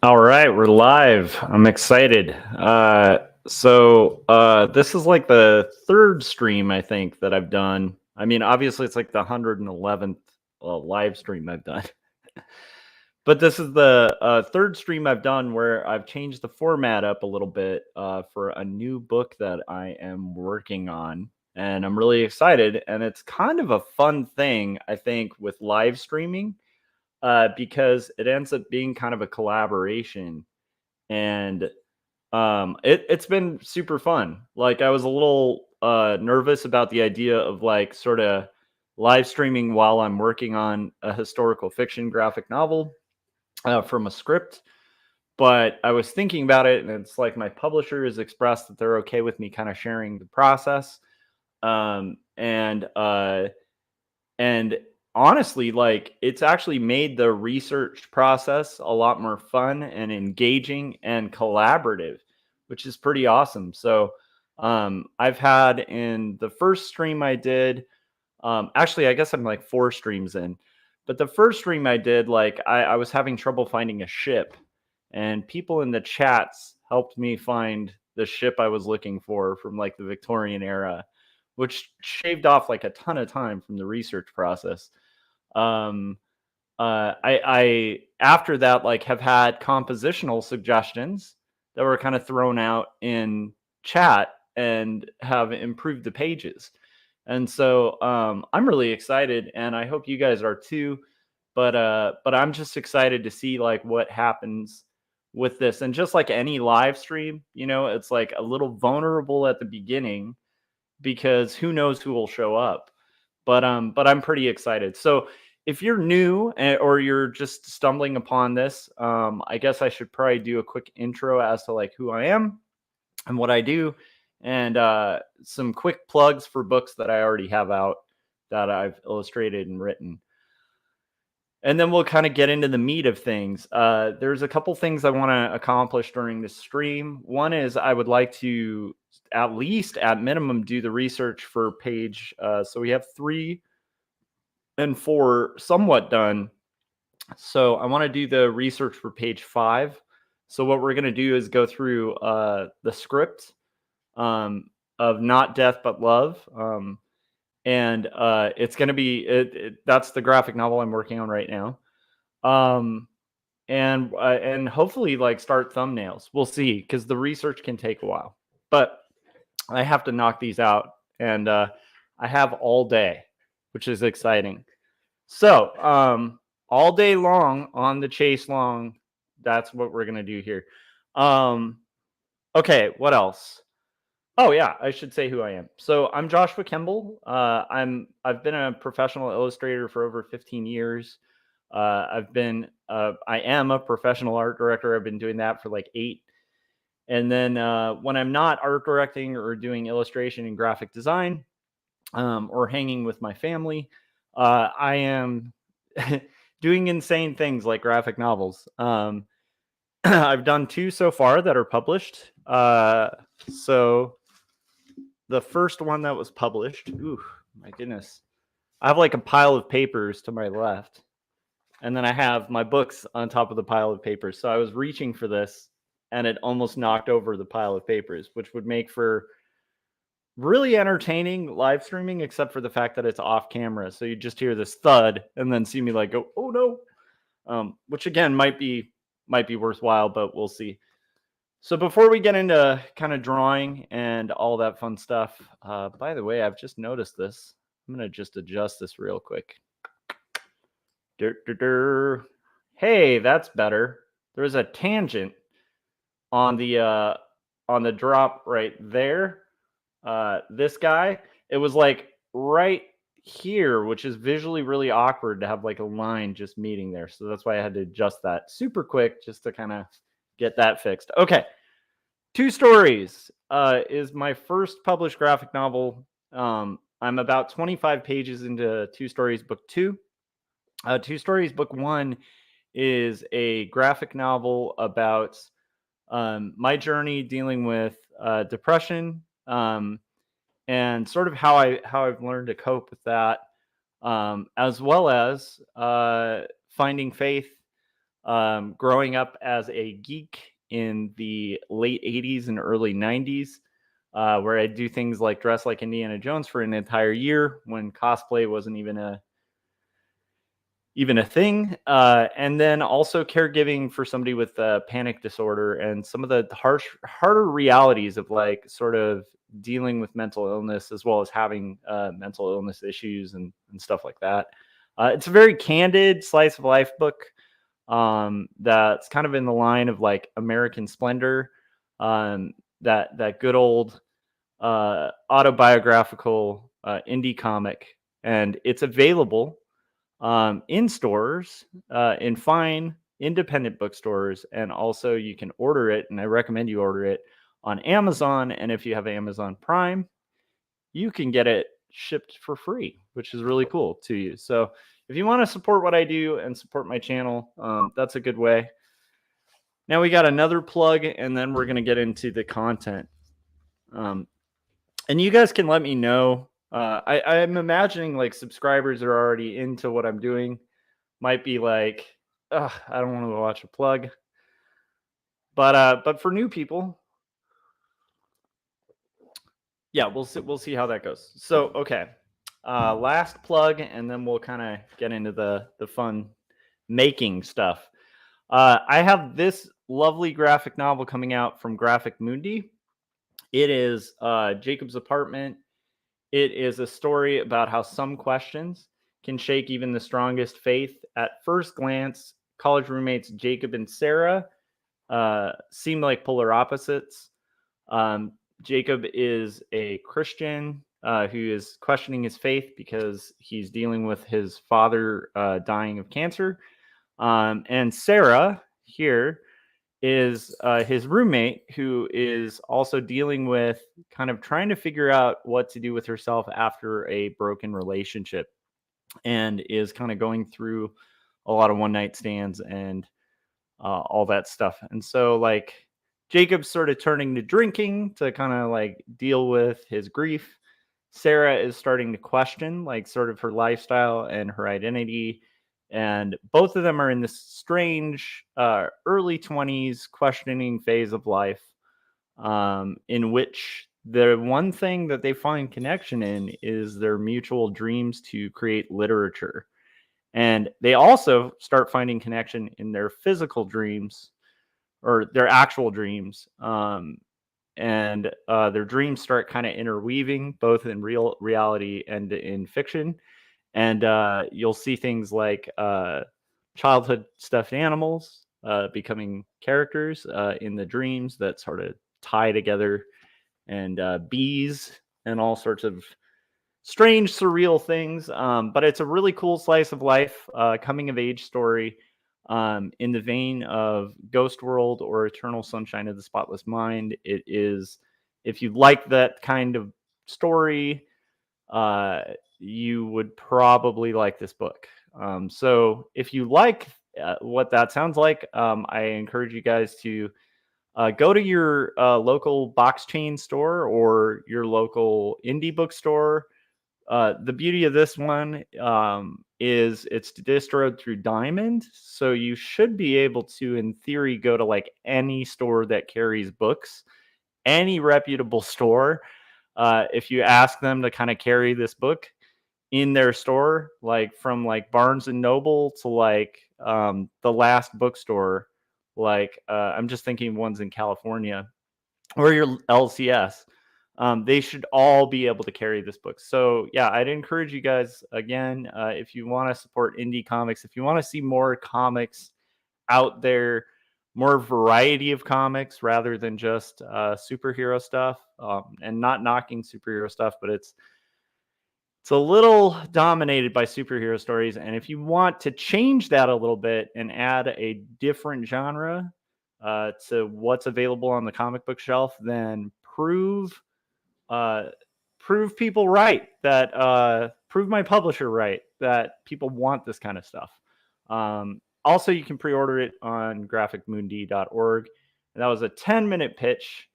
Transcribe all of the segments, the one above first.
All right, we're live. I'm excited. This is like the third stream I think that I've done. I mean, obviously it's like the 111th live stream I've done. But this is the third stream I've done where I've changed the format up a little bit for a new book that I am working on. And I'm really excited. And it's kind of a fun thing, I think, with live streaming because it ends up being kind of a collaboration. And it's been super fun. Like I was a little nervous about the idea of like sort of live streaming while I'm working on a historical fiction graphic novel from a script. But I was thinking about it, and it's like my publisher has expressed that they're okay with me kind of sharing the process. Um, and uh, and honestly, like it's actually made the research process a lot more fun and engaging and collaborative, which is pretty awesome. So I've had in the first stream I did, actually, I guess I'm like 4 streams in. But the first stream I did, like I was having trouble finding a ship, and people in the chats helped me find the ship I was looking for from like the Victorian era, which shaved off like a ton of time from the research process. Um, I after that like have had compositional suggestions that were kind of thrown out in chat and have improved the pages. And so I'm really excited, and I hope you guys are too. But I'm just excited to see like what happens with this. And just like any live stream, it's like a little vulnerable at the beginning because who knows who will show up. But I'm pretty excited. So if you're new or you're just stumbling upon this, I guess I should probably do a quick intro as to like who I am and what I do, and some quick plugs for books that I already have out that I've illustrated and written. And then we'll kind of get into the meat of things. There's a couple things I want to accomplish during this stream. One is I would like to at least at minimum do the research for page. So we have 3 and 4 somewhat done. So I want to do the research for page 5. So what we're going to do is go through the script of Not Death But Love. And it's going to be that's the graphic novel I'm working on right now. And hopefully like start thumbnails. We'll see, because the research can take a while. But I have to knock these out, and I have all day, which is exciting. So all day long on the chase long, that's what we're gonna do here. Okay, what else? Oh yeah, I should say who I am. So I'm Joshua Kemble. I've been a professional illustrator for over 15 years. I am a professional art director. I've been doing that for like 8. And then when I'm not art directing or doing illustration and graphic design, or hanging with my family, I am doing insane things like graphic novels. I've done 2 so far that are published. So the first one that was published, ooh, my goodness. I have like a pile of papers to my left, and then I have my books on top of the pile of papers. So I was reaching for this, and it almost knocked over the pile of papers, which would make for really entertaining live streaming, except for the fact that it's off camera. So you just hear this thud and then see me like go, oh no, which again might be worthwhile, but we'll see. So before we get into kind of drawing and all that fun stuff, by the way, I've just noticed this. I'm going to just adjust this real quick. Hey, that's better. There's a tangent on the drop right there. This guy, it was like right here, which is visually really awkward to have like a line just meeting there. So that's why I had to adjust that super quick just to kind of get that fixed. Okay. 2 Stories is my first published graphic novel. I'm about 25 pages into 2 Stories book 2. 2 Stories book 1 is a graphic novel about my journey dealing with depression, and sort of how I've learned to cope with that, as well as finding faith growing up as a geek in the late 80s and early 90s, where I'd do things like dress like Indiana Jones for an entire year when cosplay wasn't even a thing. And then also caregiving for somebody with panic disorder and some of the harder realities of like sort of dealing with mental illness as well as having mental illness issues and stuff like that. It's a very candid slice of life book that's kind of in the line of like American Splendor, that good old autobiographical indie comic, and it's available in stores, in fine independent bookstores, and also you can order it, and I recommend you order it on Amazon. And if you have Amazon Prime, you can get it shipped for free, which is really cool to you. So if you want to support what I do and support my channel, that's a good way. Now we got another plug, and then we're going to get into the content. And you guys can let me know. I'm imagining like subscribers are already into what I'm doing. Might be like, ugh, I don't want to watch a plug. But for new people, yeah, we'll see how that goes. So okay, last plug, and then we'll kind of get into the fun making stuff. I have this lovely graphic novel coming out from Graphic Mundi. It is Jacob's Apartment. It is a story about how some questions can shake even the strongest faith. At first glance, college roommates Jacob and Sarah seem like polar opposites. Jacob is a Christian who is questioning his faith because he's dealing with his father dying of cancer. And Sarah here is his roommate, who is also dealing with kind of trying to figure out what to do with herself after a broken relationship, and is kind of going through a lot of one night stands and all that stuff. And so like Jacob's sort of turning to drinking to kind of like deal with his grief. Sarah is starting to question like sort of her lifestyle and her identity. And both of them are in this strange early 20s questioning phase of life, in which the one thing that they find connection in is their mutual dreams to create literature. And they also start finding connection in their physical dreams, or their actual dreams. And their dreams start kind of interweaving both in real reality and in fiction. And you'll see things like childhood stuffed animals becoming characters in the dreams that sort of tie together, and bees and all sorts of strange, surreal things. But it's a really cool slice of life, coming of age story, in the vein of Ghost World or Eternal Sunshine of the Spotless Mind. It is, if you like that kind of story, you would probably like this book. So if you like what that sounds like, I encourage you guys to go to your local box chain store or your local indie bookstore. The beauty of this one is it's distroed through Diamond, so you should be able to, in theory, go to like any store that carries books, any reputable store. If you ask them to kind of carry this book in their store, like from like Barnes and Noble to like the last bookstore, like I'm just thinking ones in California, or your LCS, they should all be able to carry this book. So yeah, I'd encourage you guys again, if you want to support indie comics, if you want to see more comics out there, more variety of comics rather than just superhero stuff, and not knocking superhero stuff, but it's a little dominated by superhero stories. And if you want to change that a little bit and add a different genre to what's available on the comic book shelf, then prove people right, that prove my publisher right, that people want this kind of stuff. Also, you can pre-order it on graphicmundi.org. And that was a 10-minute pitch.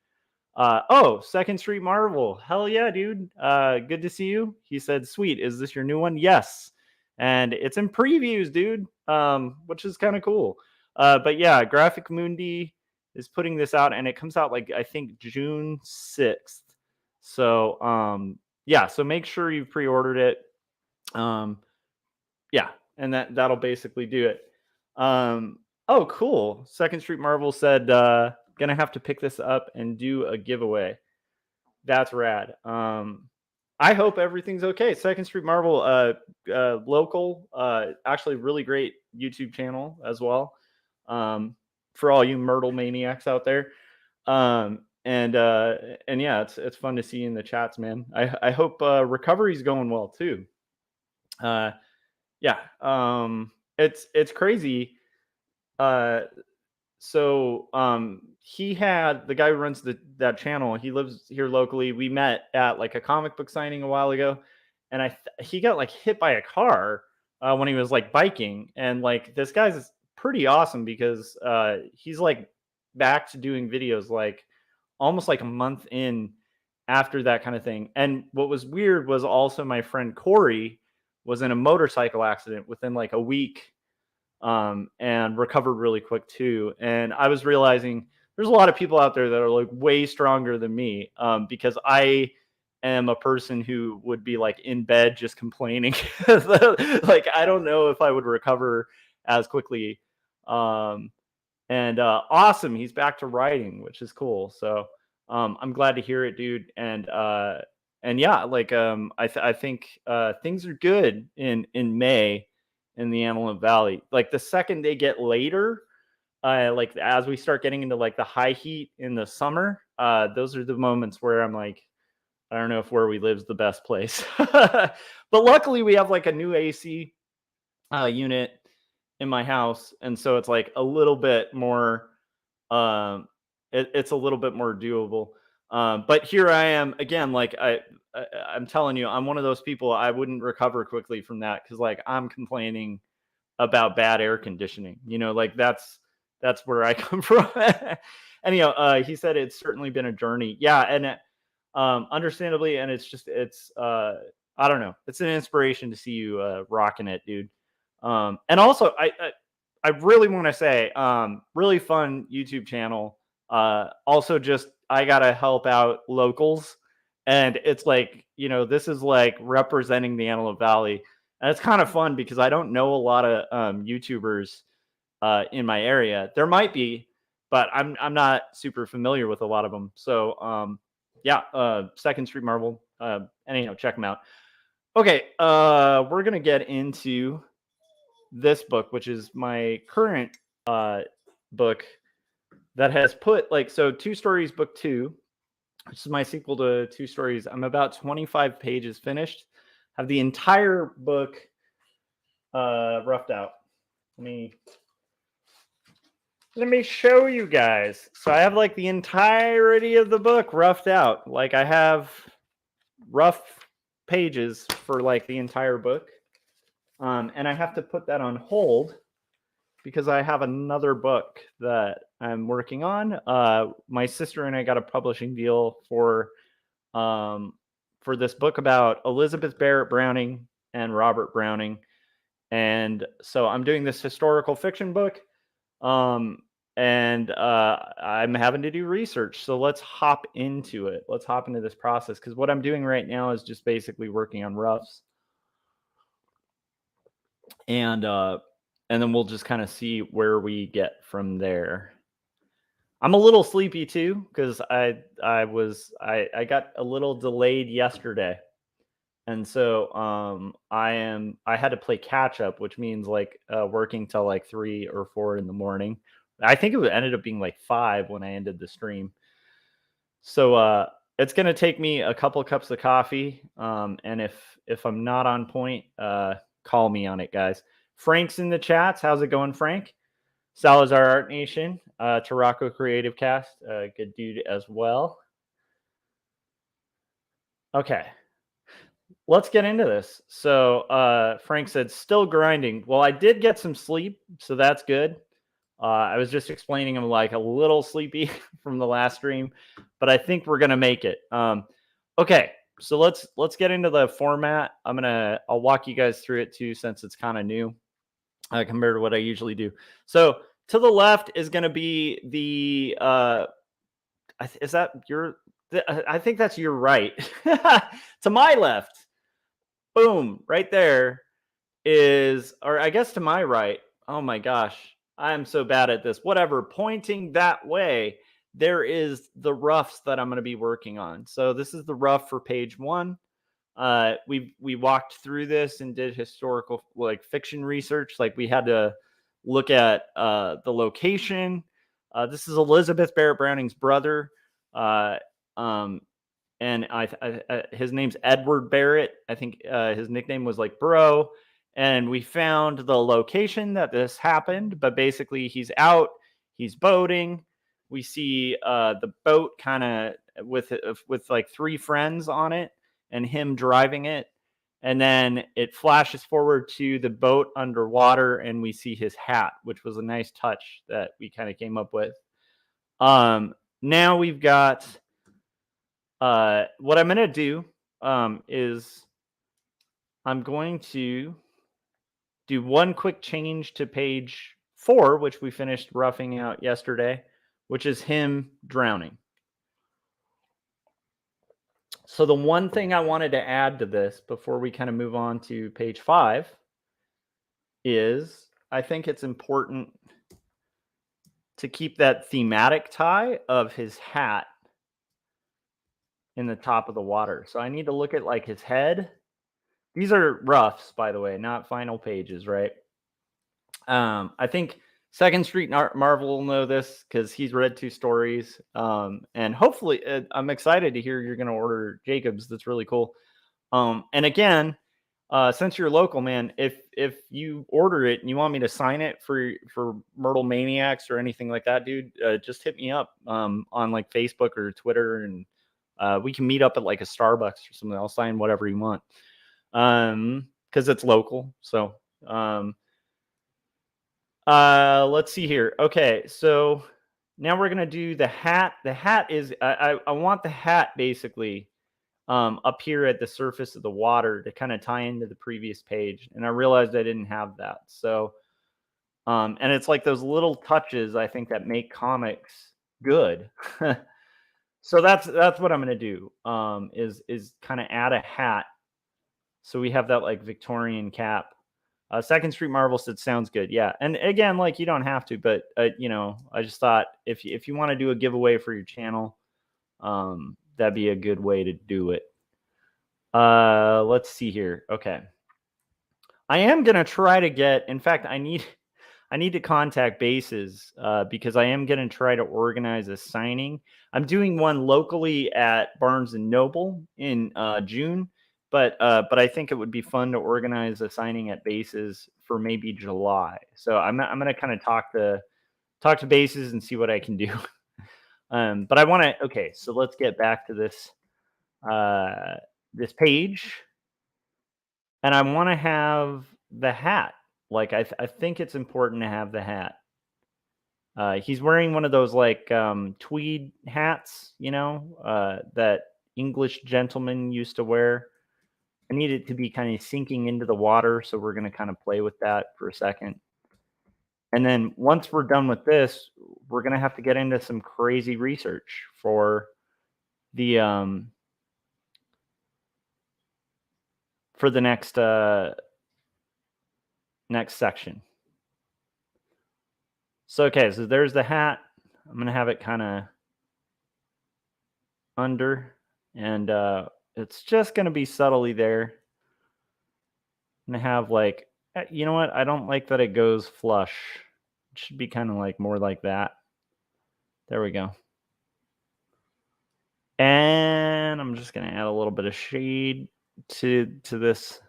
Second Street Marvel. Hell yeah, dude. Good to see you. He said, sweet. Is this your new one? Yes. And it's in previews, dude. Which is kind of cool. But yeah, Graphic Mundi is putting this out, and it comes out like I think June 6th. So yeah, so make sure you've pre-ordered it. Yeah, and that'll basically do it. Oh, cool. Second Street Marvel said gonna have to pick this up and do a giveaway. That's rad. I hope everything's okay. Second Street Marvel, local, actually really great YouTube channel as well. For all you Myrtle maniacs out there. And yeah, it's fun to see you in the chats, man. I hope recovery's going well too. Yeah, it's crazy. Uh, so he had the guy who runs that channel. He lives here locally. We met at like a comic book signing a while ago, and he got like hit by a car when he was like biking, and like this guy's pretty awesome because he's like back to doing videos like almost like a month in after that kind of thing. And what was weird was also my friend Corey was in a motorcycle accident within like a week, and recovered really quick too. And I was realizing there's a lot of people out there that are like way stronger than me, because I am a person who would be like in bed just complaining. Like I don't know if I would recover as quickly. And awesome, he's back to writing, which is cool. So I'm glad to hear it, dude. And yeah, like I think things are good in May in the Antelope Valley. Like the second they get later, like as we start getting into like the high heat in the summer, those are the moments where I'm like, I don't know if where we live is the best place. But luckily we have like a new AC unit in my house, and so it's like a little bit more it's a little bit more doable. But here I am again, like I'm telling you, I'm one of those people. I wouldn't recover quickly from that because like I'm complaining about bad air conditioning, like that's where I come from. Anyhow, he said it's certainly been a journey. Yeah, and understandably, and it's I don't know, it's an inspiration to see you rocking it, dude. And also I really want to say, really fun YouTube channel. Also, just I gotta help out locals, and it's like this is like representing the Antelope Valley, and it's kind of fun because I don't know a lot of YouTubers in my area. There might be, but I'm not super familiar with a lot of them. So yeah, Second Street Marvel. Anyhow, check them out. Okay, we're gonna get into this book, which is my current book that has put like Two Stories book 2, which is my sequel to Two Stories. I'm about 25 pages finished. Have the entire book roughed out. Let me show you guys. So I have like the entirety of the book roughed out. Like I have rough pages for like the entire book. And I have to put that on hold because I have another book that I'm working on. My sister and I got a publishing deal for this book about Elizabeth Barrett Browning and Robert Browning. And so I'm doing this historical fiction book. And I'm having to do research. So let's hop into it. Let's hop into this process because what I'm doing right now is just basically working on roughs. And then we'll just kind of see where we get from there. I'm a little sleepy too because I got a little delayed yesterday, and so I had to play catch up, which means like working till like 3 or 4 in the morning. I think it ended up being like 5 when I ended the stream. So it's gonna take me a couple cups of coffee, and if I'm not on point, call me on it, guys. Frank's in the chats. How's it going, Frank? Salazar Art Nation, Tarako Creative Cast, good dude as well. Okay, let's get into this. So Frank said, still grinding. Well, I did get some sleep, so that's good. I was just explaining I'm like a little sleepy from the last stream, but I think we're gonna make it. Okay, so let's get into the format. I'll walk you guys through it too, since it's kind of new compared to what I usually do. So To the left is going to be the is that your I think that's your right. To my left, boom, right there is, or I guess to my right. Oh my gosh, I am so bad at this. Whatever, pointing that way, there is the roughs that I'm going to be working on. So this is the rough for page 1. We walked through this and did historical, like, fiction research. Like, we had to look at the location. This is Elizabeth Barrett Browning's brother. Uh, um, and his name's Edward Barrett. I think his nickname was like Bro. And we found the location that this happened, but basically he's out, he's boating. We see the boat kind of with like 3 friends on it and him driving it. And then it flashes forward to the boat underwater and we see his hat, which was a nice touch that we kind of came up with. Now we've got what I'm going to do is I'm going to do one quick change to page 4, which we finished roughing out yesterday, which is him drowning. So the one thing I wanted to add to this before we kind of move on to page 5 is I think it's important to keep that thematic tie of his hat in the top of the water. So I need to look at like his head. These are roughs, by the way, not final pages, right? I think Second Street Marvel will know this because he's read 2 stories. And hopefully, I'm excited to hear you're going to order Jacob's. That's really cool. And again, since you're local, man, if you order it and you want me to sign it for Myrtle Maniacs or anything like that, dude, just hit me up on like Facebook or Twitter, and we can meet up at like a Starbucks or something. I'll sign whatever you want, because it's local. So let's see here. Okay, so now we're gonna do the hat. The hat is I want the hat basically up here at the surface of the water to kind of tie into the previous page, and I realized I didn't have that. So and it's like those little touches I think that make comics good. So that's what I'm gonna do. Is kind of add a hat, so we have that like Victorian cap. Second Street Marvel said sounds good. Yeah. And again, like, you don't have to, but you know, I just thought if you want to do a giveaway for your channel, that'd be a good way to do it. Let's see here. Okay. I am going to try to get, in fact, I need to contact Bases because I am going to try to organize a signing. I'm doing one locally at Barnes and Noble in June. But I think it would be fun to organize a signing at Bases for maybe July. So I'm going to kind of talk to Bases and see what I can do. But I want to. Okay, so let's get back to this this page, and I want to have the hat. Like I think it's important to have the hat. He's wearing one of those like tweed hats, you know, that English gentlemen used to wear. I need it to be kind of sinking into the water, so we're going to kind of play with that for a second. And then once we're done with this, we're going to have to get into some crazy research for the next section. So okay, so there's the hat. I'm going to have it kind of under, and it's just going to be subtly there. I'm going to have like, you know what? I don't like that it goes flush. It should be kind of like more like that. There we go. And I'm just going to add a little bit of shade to this.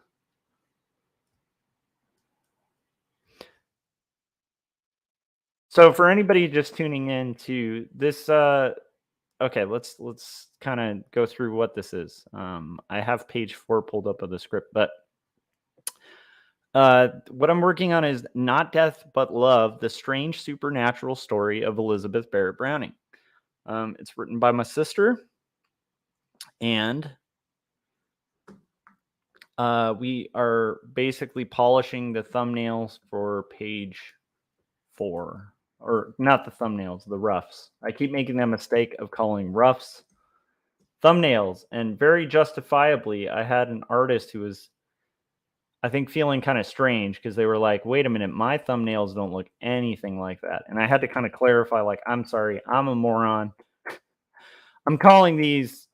So for anybody just tuning in to this, okay, let's kind of go through what this is. I have page 4 pulled up of the script, but what I'm working on is Not Death But Love, the strange supernatural story of Elizabeth Barrett Browning. It's written by my sister, and we are basically polishing the thumbnails for page 4. or not the thumbnails, the roughs. I keep making the mistake of calling roughs thumbnails, and very justifiably, I had an artist who was, I think, feeling kind of strange because they were like, wait a minute, my thumbnails don't look anything like that. And I had to kind of clarify, like, I'm sorry, I'm a moron. I'm calling these,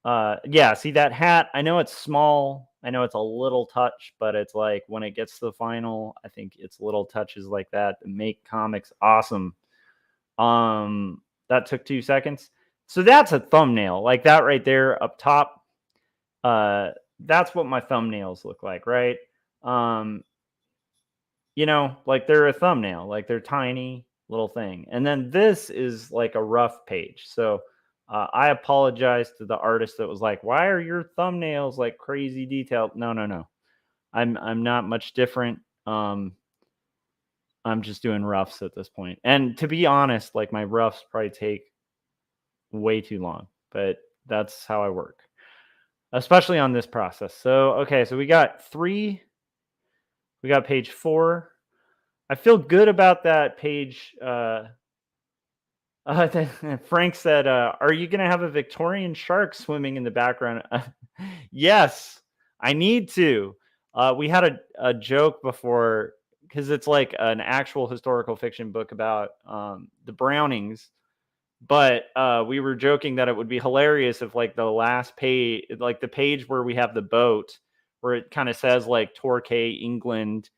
yeah, see that hat? I know it's small. I know it's a little touch, but it's like when it gets to the final, I think it's little touches like that that make comics awesome. That took 2 seconds. So that's a thumbnail, like that right there up top. That's what my thumbnails look like, right? Um, like they're a thumbnail, like they're tiny little thing. And then this is like a rough page. So I apologize to the artist that was like, "Why are your thumbnails like crazy detailed?" No, no, no. I'm not much different. I'm just doing roughs at this point. And to be honest, like my roughs probably take way too long, but that's how I work, especially on this process. So, okay, so we got page 4. I feel good about that page. Frank said, "Are you going to have a Victorian shark swimming in the background?" Yes, I need to. We had a joke before because it's like an actual historical fiction book about the Brownings, but we were joking that it would be hilarious if like the last page, like the page where we have the boat, where it kind of says like Torquay, England,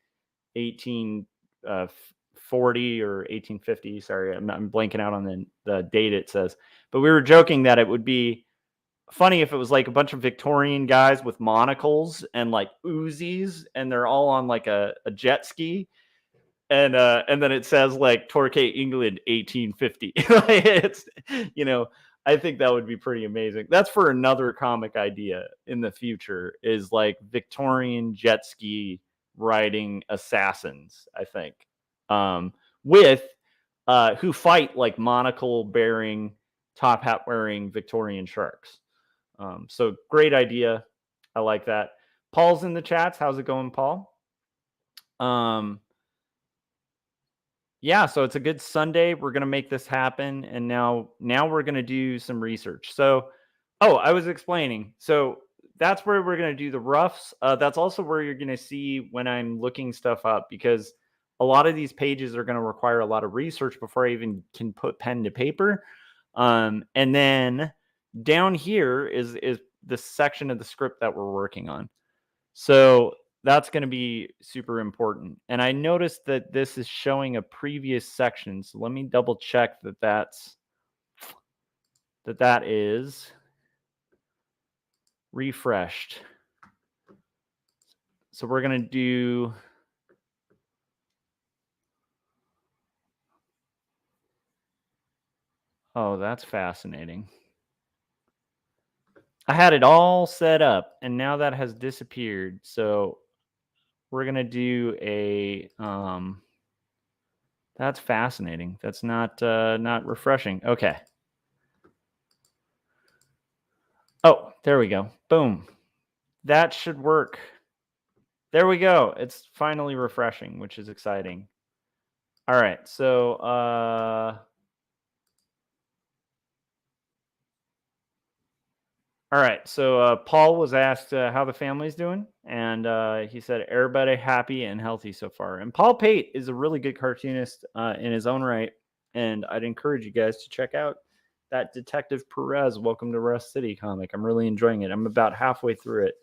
1840 or 1850. Sorry, I'm blanking out on the date it says. But we were joking that it would be funny if it was like a bunch of Victorian guys with monocles and like Uzis, and they're all on like a jet ski. And then it says like Torquay, England, 1850. It's, I think that would be pretty amazing. That's for another comic idea in the future, is like Victorian jet ski riding assassins, I think. With who fight like monocle bearing, top hat wearing Victorian sharks. So great idea. I like that. Paul's in the chats. How's it going, Paul? Yeah, so it's a good Sunday. We're gonna make this happen, and now we're gonna do some research. So, I was explaining. So that's where we're gonna do the roughs. That's also where you're gonna see when I'm looking stuff up, because a lot of these pages are gonna require a lot of research before I even can put pen to paper. And then down here is the section of the script that we're working on. So that's going to be super important. And I noticed that this is showing a previous section. So let me double check that is refreshed. So we're going to do, oh, that's fascinating. I had it all set up and now that has disappeared. So we're going to do a, that's fascinating. That's not refreshing. Okay. Oh, there we go. Boom. That should work. There we go. It's finally refreshing, which is exciting. All right. So, Paul was asked how the family's doing, and he said everybody happy and healthy so far. And Paul Pate is a really good cartoonist in his own right, and I'd encourage you guys to check out that Detective Perez Welcome to Rust City comic. I'm really enjoying it. I'm about halfway through it.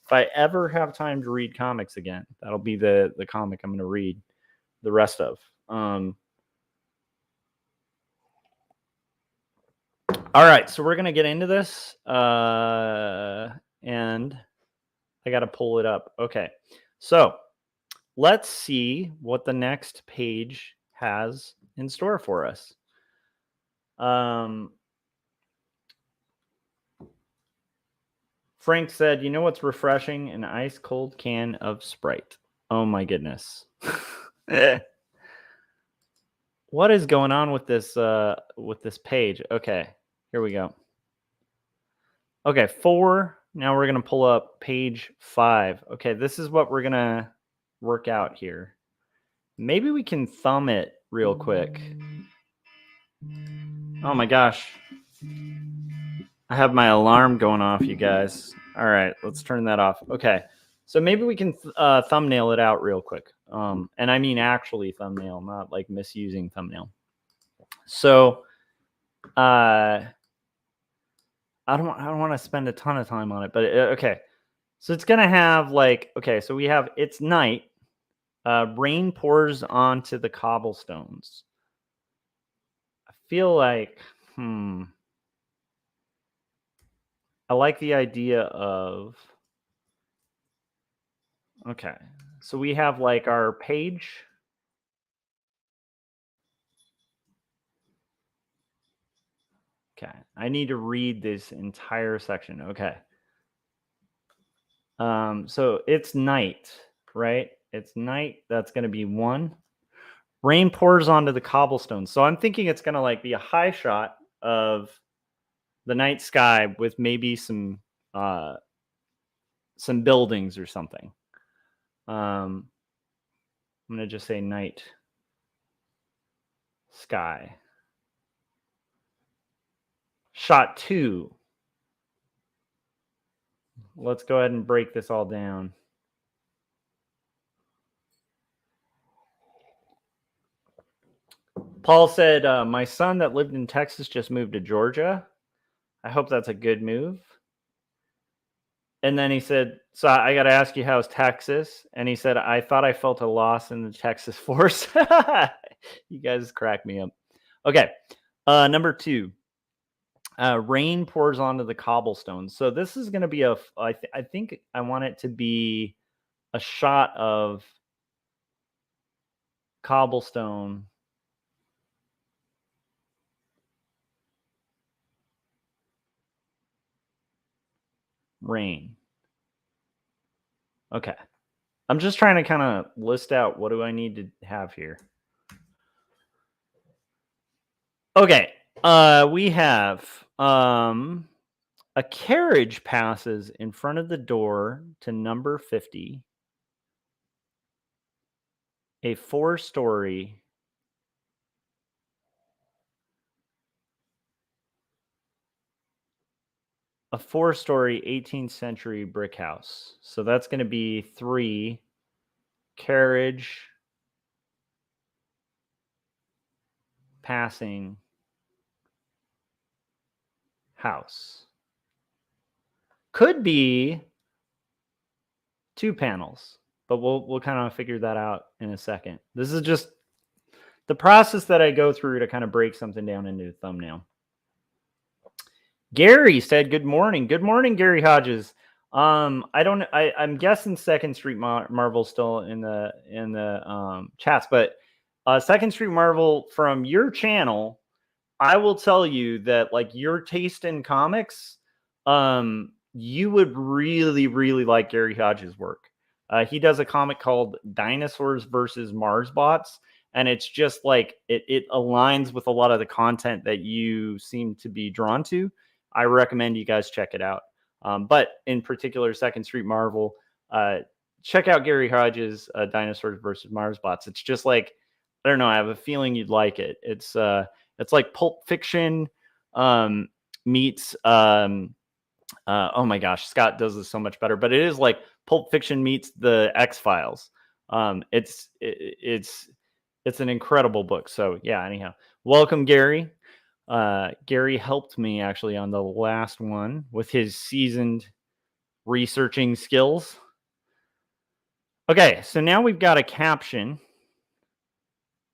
If I ever have time to read comics again, that'll be the comic I'm going to read the rest of. All right, so we're going to get into this, and I got to pull it up. Okay, so let's see what the next page has in store for us. Frank said, "You know what's refreshing? An ice cold can of Sprite." Oh my goodness. What is going on with this page? Okay, here we go. Okay, 4. Now we're going to pull up page 5. Okay, this is what we're going to work out here. Maybe we can thumb it real quick. Oh my gosh. I have my alarm going off, you guys. All right, let's turn that off. Okay. So maybe we can thumbnail it out real quick. And I mean actually thumbnail, not like misusing thumbnail. So I don't want to spend a ton of time on it, but okay. So it's gonna have like, okay, so we have it's night. Rain pours onto the cobblestones. I feel like, I like the idea of, okay, so we have like our page. Okay, I need to read this entire section. Okay. So it's night, right? It's night. That's going to be 1. Rain pours onto the cobblestones. So I'm thinking it's going to like be a high shot of the night sky with maybe some buildings or something. I'm going to just say night sky. Shot 2. Let's go ahead and break this all down. Paul said, my son that lived in Texas just moved to Georgia. I hope that's a good move. And then he said, so I got to ask you, how's Texas? And he said, I thought I felt a loss in the Texas force. You guys crack me up. Okay. Number 2. Rain pours onto the cobblestones. So this is going to be I think I want it to be a shot of cobblestone rain. Okay. I'm just trying to kind of list out what do I need to have here. Okay. We have a carriage passes in front of the door to number 50. A 4-story a 4-story 18th century brick house. So that's going to be 3 carriage passing house. Could be 2 panels, but we'll kind of figure that out in a second. This is just the process that I go through to kind of break something down into a thumbnail. Gary said, "Good morning." Good morning, Gary Hodges. I'm guessing Second Street Marvel still in the chats, but Second Street Marvel from your channel, I will tell you that like your taste in comics, you would really, really like Gary Hodges' work. He does a comic called Dinosaurs versus Mars Bots, and it's just like it aligns with a lot of the content that you seem to be drawn to. I recommend you guys check it out. But in particular, Second Street Marvel, check out Gary Hodges' Dinosaurs versus Mars Bots. It's just like, I don't know, I have a feeling you'd like it. It's like Pulp Fiction meets oh my gosh, Scott does this so much better, but it is like Pulp Fiction meets the X-Files. It's an incredible book. So yeah, anyhow, welcome, Gary. Gary helped me actually on the last one with his seasoned researching skills. Okay, so now we've got a caption.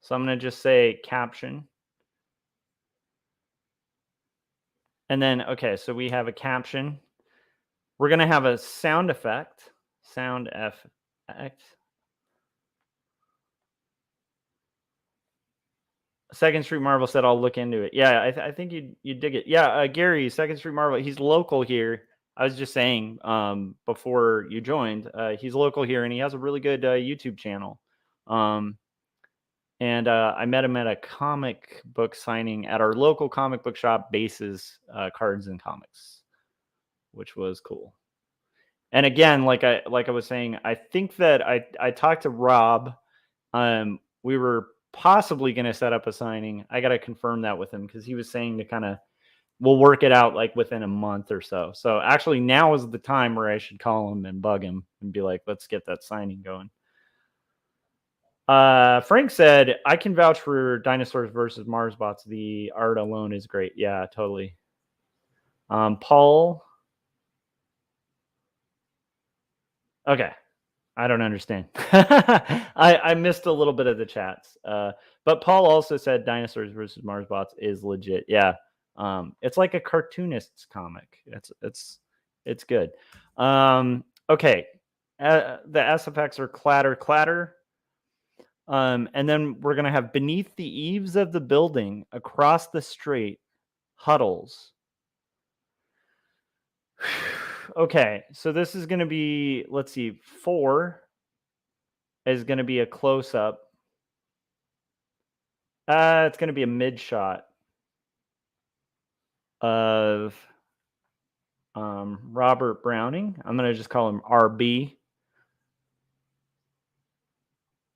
So I'm going to just say caption. And then, okay, so we have a caption. We're going to have a sound effect. Sound effect. Second Street Marvel said, I'll look into it. Yeah, I think you dig it. Yeah, Gary, Second Street Marvel, he's local here. I was just saying before you joined, he's local here, and he has a really good YouTube channel. And I met him at a comic book signing at our local comic book shop, Bases Cards and Comics, which was cool. And again, like I was saying, I think that I talked to Rob. We were possibly going to set up a signing. I got to confirm that with him because he was saying to kind of, we'll work it out like within a month or so. So actually now is the time where I should call him and bug him and be like, let's get that signing going. Frank said, I can vouch for Dinosaurs versus Mars Bots. The art alone is great. Yeah, totally. Paul. Okay. I don't understand. I missed a little bit of the chats. But Paul also said Dinosaurs versus Mars Bots is legit. Yeah. It's like a cartoonist's comic. It's good. Okay. The SFX are clatter clatter. And then we're gonna have beneath the eaves of the building across the street huddles. Okay, so this is gonna be, let's see, 4 is gonna be a close up. It's gonna be a mid shot of Robert Browning. I'm gonna just call him RB.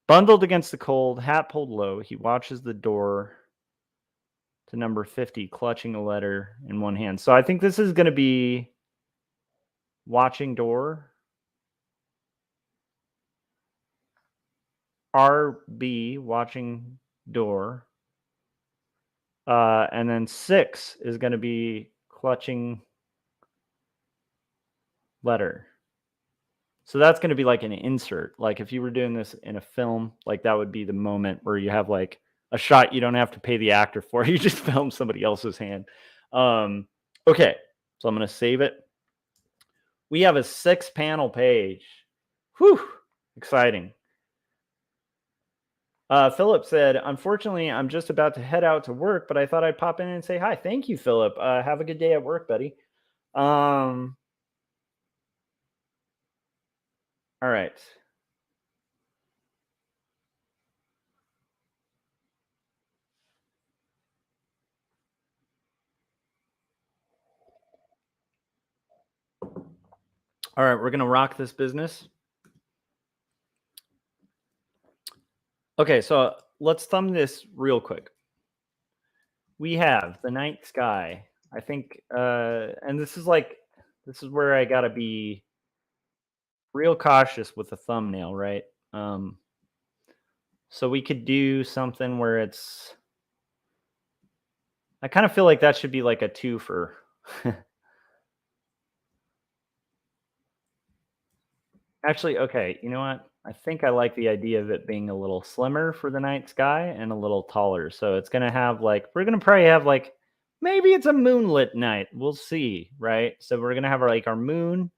Bundled against the cold, hat pulled low, he watches the door to number 50, clutching a letter in one hand. So I think this is gonna be watching door. RB, watching door. And then 6 is going to be clutching letter. So that's going to be like an insert. Like if you were doing this in a film, like that would be the moment where you have like a shot you don't have to pay the actor for. You just film somebody else's hand. Okay, so I'm going to save it. We have a 6-panel page. Whew, exciting. Philip said, unfortunately, I'm just about to head out to work, but I thought I'd pop in and say hi. Thank you, Philip. Have a good day at work, buddy. All right. All right, we're going to rock this business. Okay, so let's thumb this real quick. We have the night sky. I think, and this is where I got to be real cautious with the thumbnail, right? So we could do something where it's, I kind of feel like that should be like a twofer. Actually, okay, you know what? I think I like the idea of it being a little slimmer for the night sky and a little taller. So it's going to have like, we're going to probably have like, maybe it's a moonlit night. We'll see, right? So we're going to have like our moon.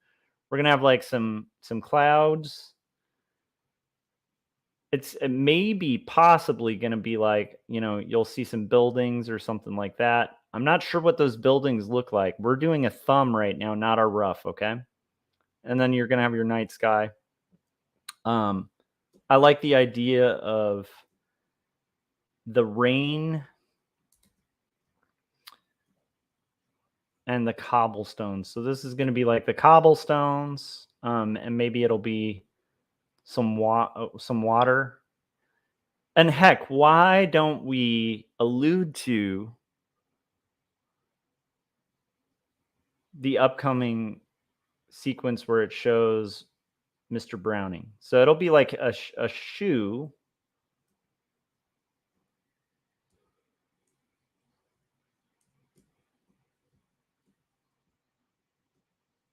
We're going to have like some clouds. It may be possibly going to be like, you know, you'll see some buildings or something like that. I'm not sure what those buildings look like. We're doing a thumb right now, not our rough, okay? And then you're going to have your night sky. I like the idea of the rain and the cobblestones. So this is going to be like the cobblestones, and maybe it'll be some water. And heck, why don't we allude to the upcoming sequence where it shows Mr. Browning? So it'll be like a shoe.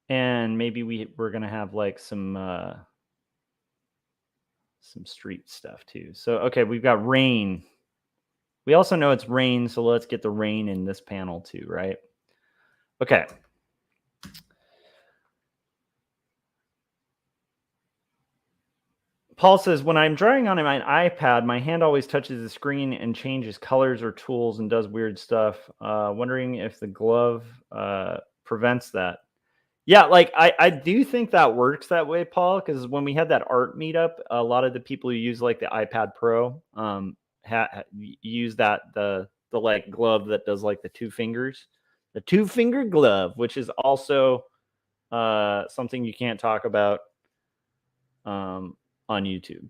And maybe we're going to have like some street stuff too. So, okay, we've got rain. We also know it's rain, so let's get the rain in this panel too, right? Okay. Paul says, when I'm drawing on my iPad, my hand always touches the screen and changes colors or tools and does weird stuff. Wondering if the glove prevents that. Yeah, like I do think that works that way, Paul, because when we had that art meetup, a lot of the people who use like the iPad Pro use that the like glove that does like the 2 fingers, the 2-finger glove, which is also something you can't talk about on YouTube.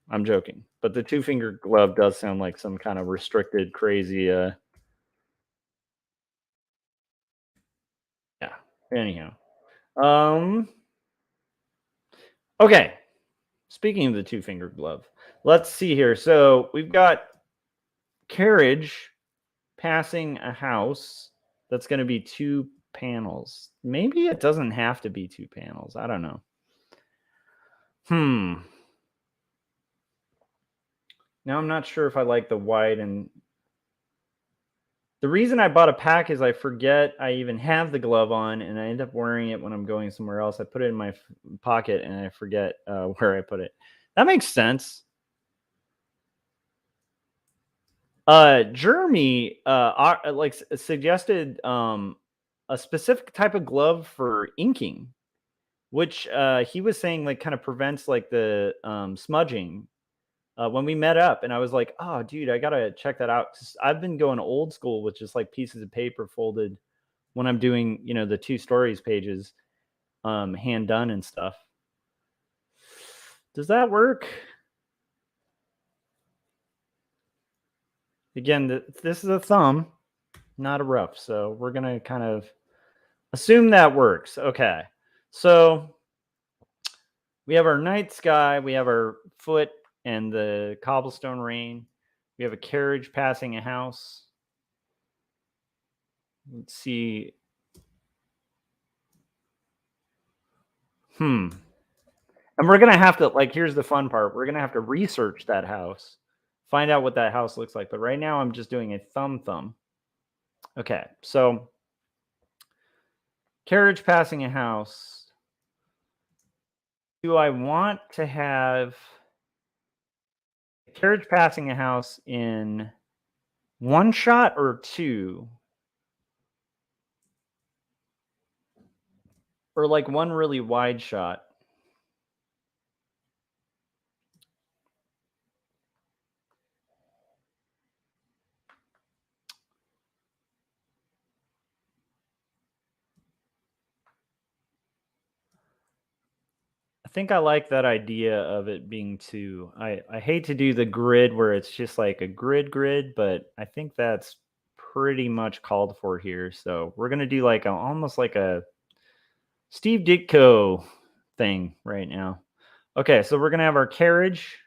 I'm joking. But the two-finger glove does sound like some kind of restricted, crazy, yeah. Anyhow. Um, okay. Speaking of the two-finger glove, let's see here. So we've got carriage passing a house that's going to be 2 panels. Maybe it doesn't have to be 2 panels. I don't know. Now I'm not sure if I like the white, and the reason I bought a pack is I forget I even have the glove on, and I end up wearing it when I'm going somewhere else. I put it in my pocket, and I forget where I put it. That makes sense. Jeremy suggested a specific type of glove for inking, which he was saying like kind of prevents like the smudging. When we met up, and I was like, "Oh, dude, I gotta check that out." 'Cause I've been going old school with just like pieces of paper folded when I'm doing, the 2 stories pages, hand done and stuff. Does that work? Again, this is a thumb, not a rough, so we're gonna kind of assume that works. Okay, so we have our night sky, we have our foot and the cobblestone rain. We have a carriage passing a house. Let's see. And we're gonna have to, like, here's the fun part. We're gonna have to research that house, find out what that house looks like. But right now I'm just doing a thumb. Okay, so carriage passing a house. Do I want to have carriage passing a house in 1 shot or 2? Or like 1 really wide shot? I think I like that idea of it being 2. I hate to do the grid where it's just like a grid, but I think that's pretty much called for here. So we're gonna do like almost like a Steve Ditko thing right now. Okay, so we're gonna have our carriage.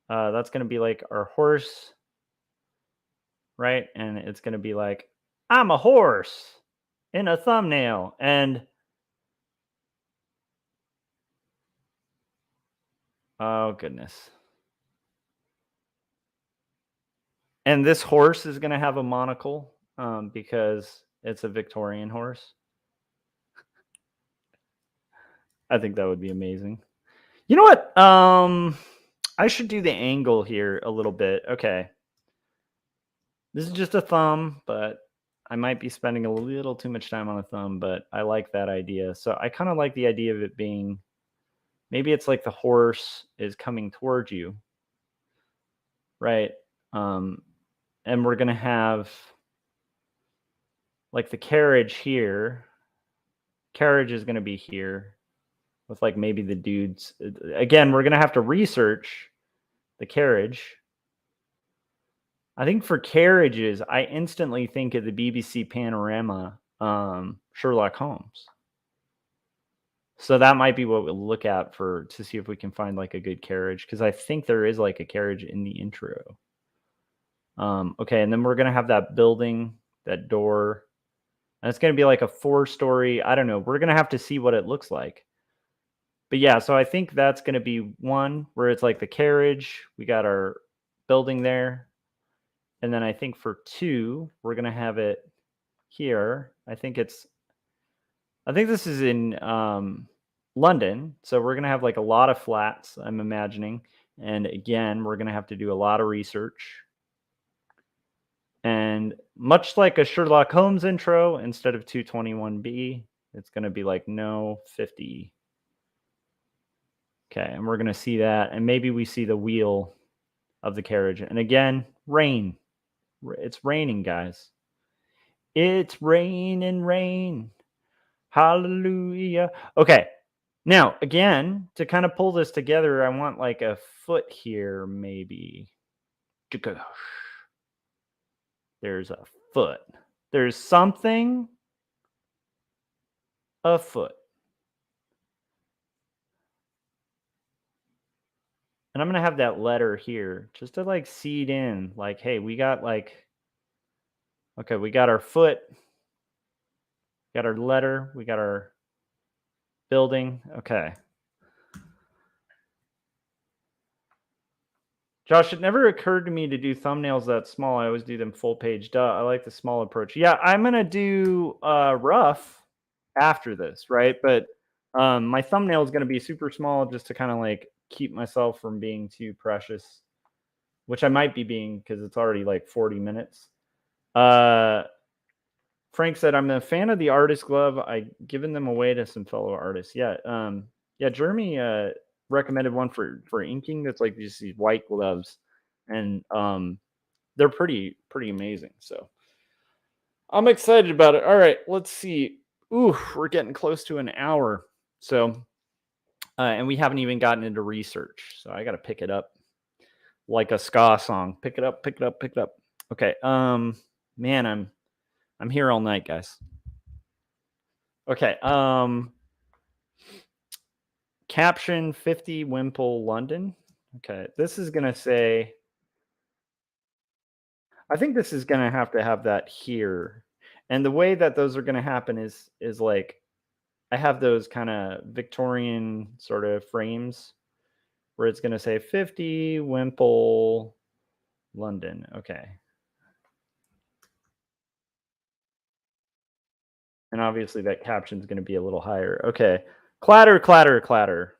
That's gonna be like our horse, right? And it's gonna be like, I'm a horse in a thumbnail. And oh goodness. And this horse is gonna have a monocle because it's a Victorian horse. I think that would be amazing. You know what? I should do the angle here a little bit. Okay. This is just a thumb, but I might be spending a little too much time on a thumb, but I like that idea. So I kind of like the idea of it being, maybe it's like the horse is coming towards you, right? And we're going to have like the carriage here. Carriage is going to be here with like maybe the dudes. Again, we're going to have to research the carriage. I think for carriages, I instantly think of the BBC Panorama, Sherlock Holmes. So that might be what we'll look at to see if we can find like a good carriage, because I think there is like a carriage in the intro. Okay, and then we're gonna have that building, that door, and it's gonna be like a 4-story. I don't know. We're gonna have to see what it looks like. But yeah, so I think that's gonna be 1 where it's like the carriage. We got our building there. And then I think for 2, we're gonna have it here. I think this is in London, so we're gonna have like a lot of flats, I'm imagining. And again, we're gonna have to do a lot of research. And much like a Sherlock Holmes intro, instead of 221B, it's gonna be like no 50. Okay, and we're gonna see that, and maybe we see the wheel of the carriage. And again, rain. It's raining, guys. It's rain. Hallelujah. Okay. Now, again, to kind of pull this together, I want like a foot here, maybe. There's a foot. There's something afoot. And I'm going to have that letter here just to like seed in like, hey, we got like, okay, we got our foot, got our letter, we got our building. Okay. Josh, it never occurred to me to do thumbnails that small. I always do them full page. Duh. I like the small approach. Yeah, I'm going to do rough after this, right? But my thumbnail is going to be super small just to kind of like keep myself from being too precious, which I might be being because it's already like 40 minutes. Frank said, I'm a fan of the artist glove. I've given them away to some fellow artists. Yeah. Yeah. Jeremy recommended one for inking that's like these white gloves. And they're pretty amazing. So I'm excited about it. All right. Let's see. Ooh, we're getting close to an hour. So, and we haven't even gotten into research. So I got to pick it up like a ska song. Pick it up, pick it up, pick it up. Okay. Man, I'm here all night, guys. Okay. Caption 50 Wimpole, London. Okay. This is going to say, I think this is going to have that here. And the way that those are going to happen is like, I have those kind of Victorian sort of frames where it's going to say 50 Wimpole, London. Okay. And obviously that caption is going to be a little higher. Okay. Clatter, clatter, clatter.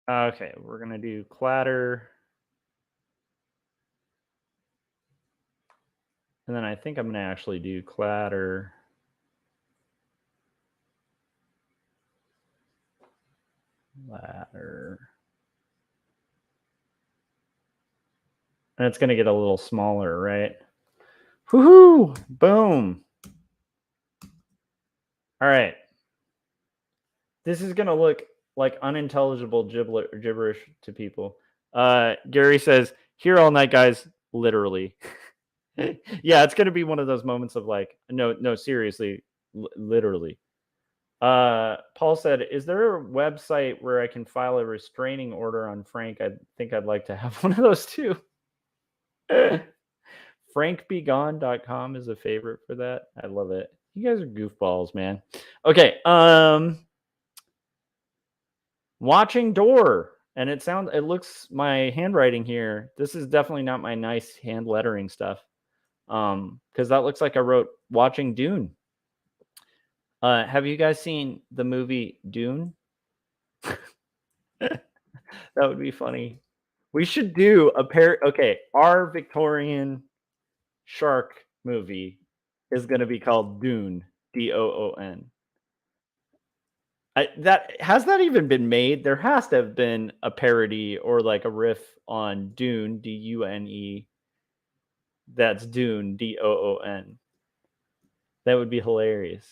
Okay. We're going to do clatter. And then I think I'm going to actually do clatter. Ladder. And it's going to get a little smaller, right? Woohoo! Boom. All right. This is going to look like unintelligible gibberish to people. Gary says, here all night, guys. Literally. Yeah, it's going to be one of those moments of like, no, seriously, literally. Paul said, is there a website where I can file a restraining order on Frank? I think I'd like to have one of those too. frankbegone.com is a favorite for that. I love it. You guys are goofballs, man. Okay. Watching door. And it looks, my handwriting here, this is definitely not my nice hand lettering stuff. Because that looks like I wrote watching Dune. Have you guys seen the movie Dune? That would be funny. We should do a pair. Okay, our Victorian shark movie is going to be called Dune, Doon. That even been made? There has to have been a parody or like a riff on Dune, Dune. That's Dune, Doon. That would be hilarious.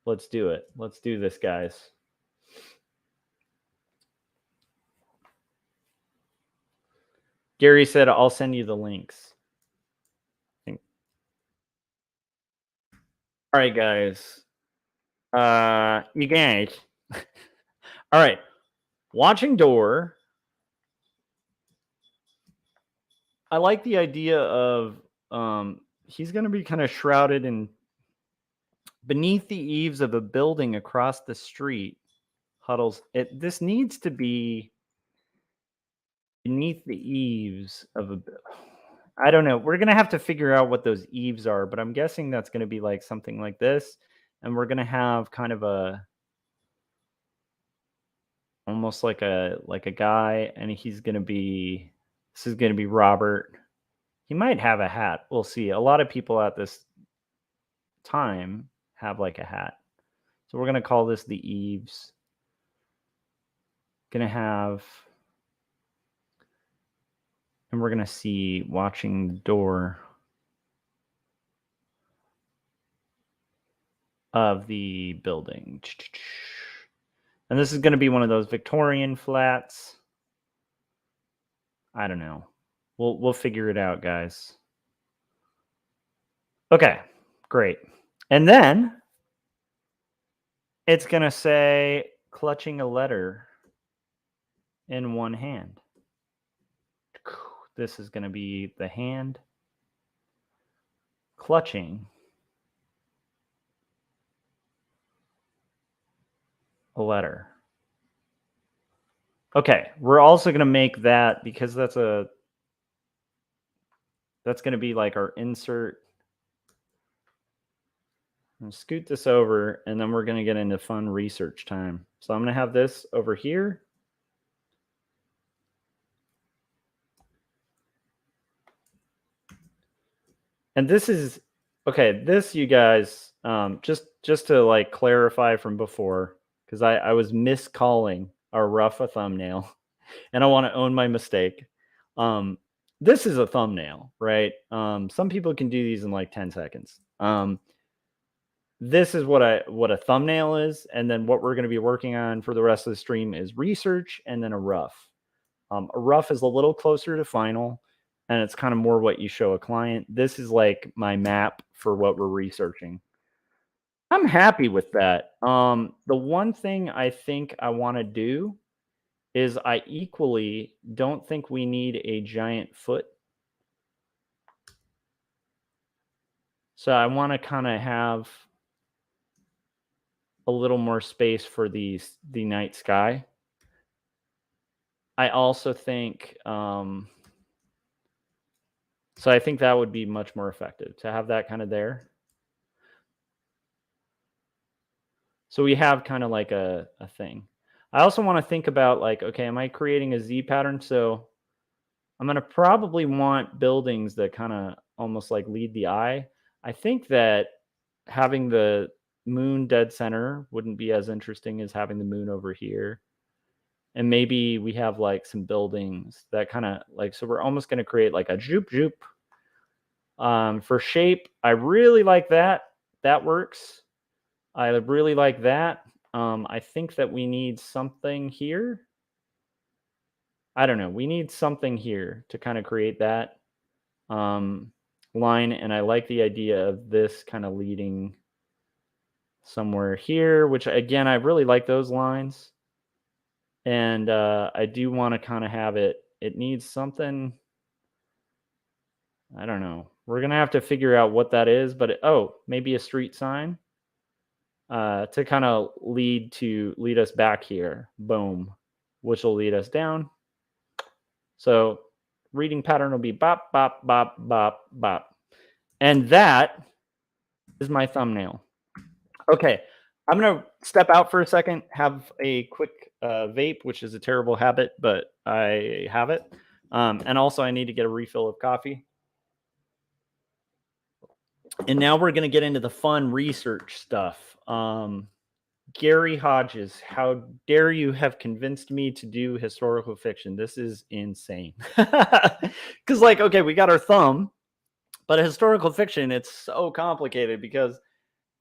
Let's do it. Let's do this, guys. Gary said, I'll send you the links. All right, guys. You guys. All right. Watching door. I like the idea of he's going to be kind of shrouded in beneath the eaves of a building across the street. Huddles. This needs to be beneath the eaves of a. I don't know. We're going to have to figure out what those eaves are, but I'm guessing that's going to be like something like this. And we're going to have kind of almost like a guy, and this is going to be Robert. He might have a hat. We'll see. A lot of people at this time have like a hat. So we're going to call this the eaves. Going to have, and we're going to see watching the door. of the building. And this is going to be one of those Victorian flats. I don't know. We'll figure it out, guys. Okay, great. And then it's going to say clutching a letter in one hand. This is going to be the hand clutching a letter. Okay, we're also going to make that, because that's going to be like our insert. I'm going to scoot this over, and then we're going to get into fun research time. So I'm going to have this over here. And this is, okay, this, you guys, just to like clarify from before, because I was miscalling our rough a thumbnail, and I want to own my mistake. This is a thumbnail, right? Some people can do these in like 10 seconds. This is what a thumbnail is, and then what we're going to be working on for the rest of the stream is research, and then a rough. A rough is a little closer to final, and it's kind of more what you show a client. This is like my map for what we're researching. I'm happy with that. The one thing I think I want to do is I equally don't think we need a giant foot. So I want to kind of have a little more space for the night sky. I also think, so I think that would be much more effective to have that kind of there. So we have kind of like a thing. I also want to think about like, okay, am I creating a Z pattern? So I'm going to probably want buildings that kind of almost like lead the eye. I think that having the moon dead center wouldn't be as interesting as having the moon over here. And maybe we have like some buildings that kind of like, so we're almost going to create like a joop joop. For shape, I really like that. That works. I really like that. I think that we need something here. I don't know. We need something here to kind of create that line. And I like the idea of this kind of leading somewhere here, which again, I really like those lines. And I do want to kind of have it needs something. I don't know. We're going to have to figure out what that is, but maybe a street sign to kind of lead us back here. Boom. Which will lead us down. So reading pattern will be bop, bop, bop, bop, bop. And that is my thumbnail. Okay. I'm going to step out for a second, have a quick vape, which is a terrible habit, but I have it. And also I need to get a refill of coffee. And now we're going to get into the fun research stuff. Gary Hodges, how dare you have convinced me to do historical fiction? This is insane. Because like, okay, we got our thumb, but a historical fiction, it's so complicated because,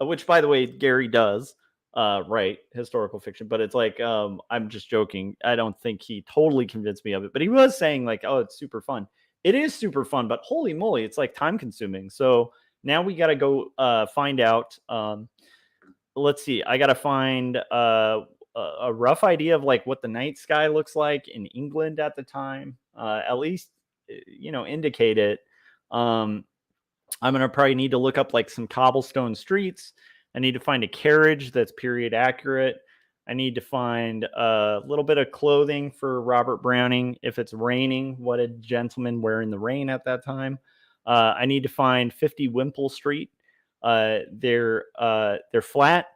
which by the way, Gary does write historical fiction, but it's like, I'm just joking. I don't think he totally convinced me of it, but he was saying like, oh, it's super fun. It is super fun, but holy moly, it's like time consuming. So now we got to go find out. Let's see. I got to find a rough idea of like what the night sky looks like in England at the time. At least, indicate it. I'm going to probably need to look up like some cobblestone streets. I need to find a carriage that's period accurate. I need to find a little bit of clothing for Robert Browning. If it's raining, what a gentleman wear in the rain at that time. I need to find 50 Wimpole Street. They're flat.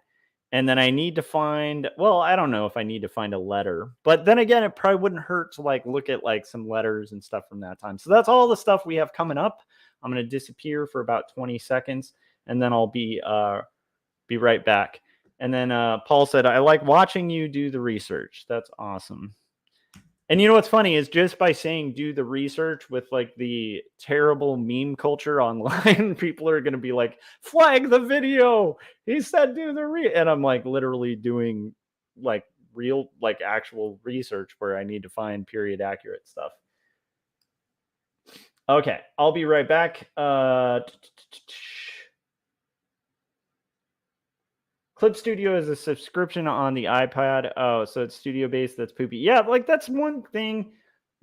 And then I need to find, well, I don't know if I need to find a letter, but then again, it probably wouldn't hurt to like look at like some letters and stuff from that time. So that's all the stuff we have coming up. I'm going to disappear for about 20 seconds and then I'll be right back. And then Paul said, I like watching you do the research. That's awesome. And you know what's funny is just by saying do the research with like the terrible meme culture online, people are going to be like, flag the video. He said do the and I'm like literally doing like real, like actual research where I need to find period accurate stuff. Okay, I'll be right back. Clip Studio is a subscription on the iPad. Oh, so it's studio based. That's poopy. Yeah, like that's one thing.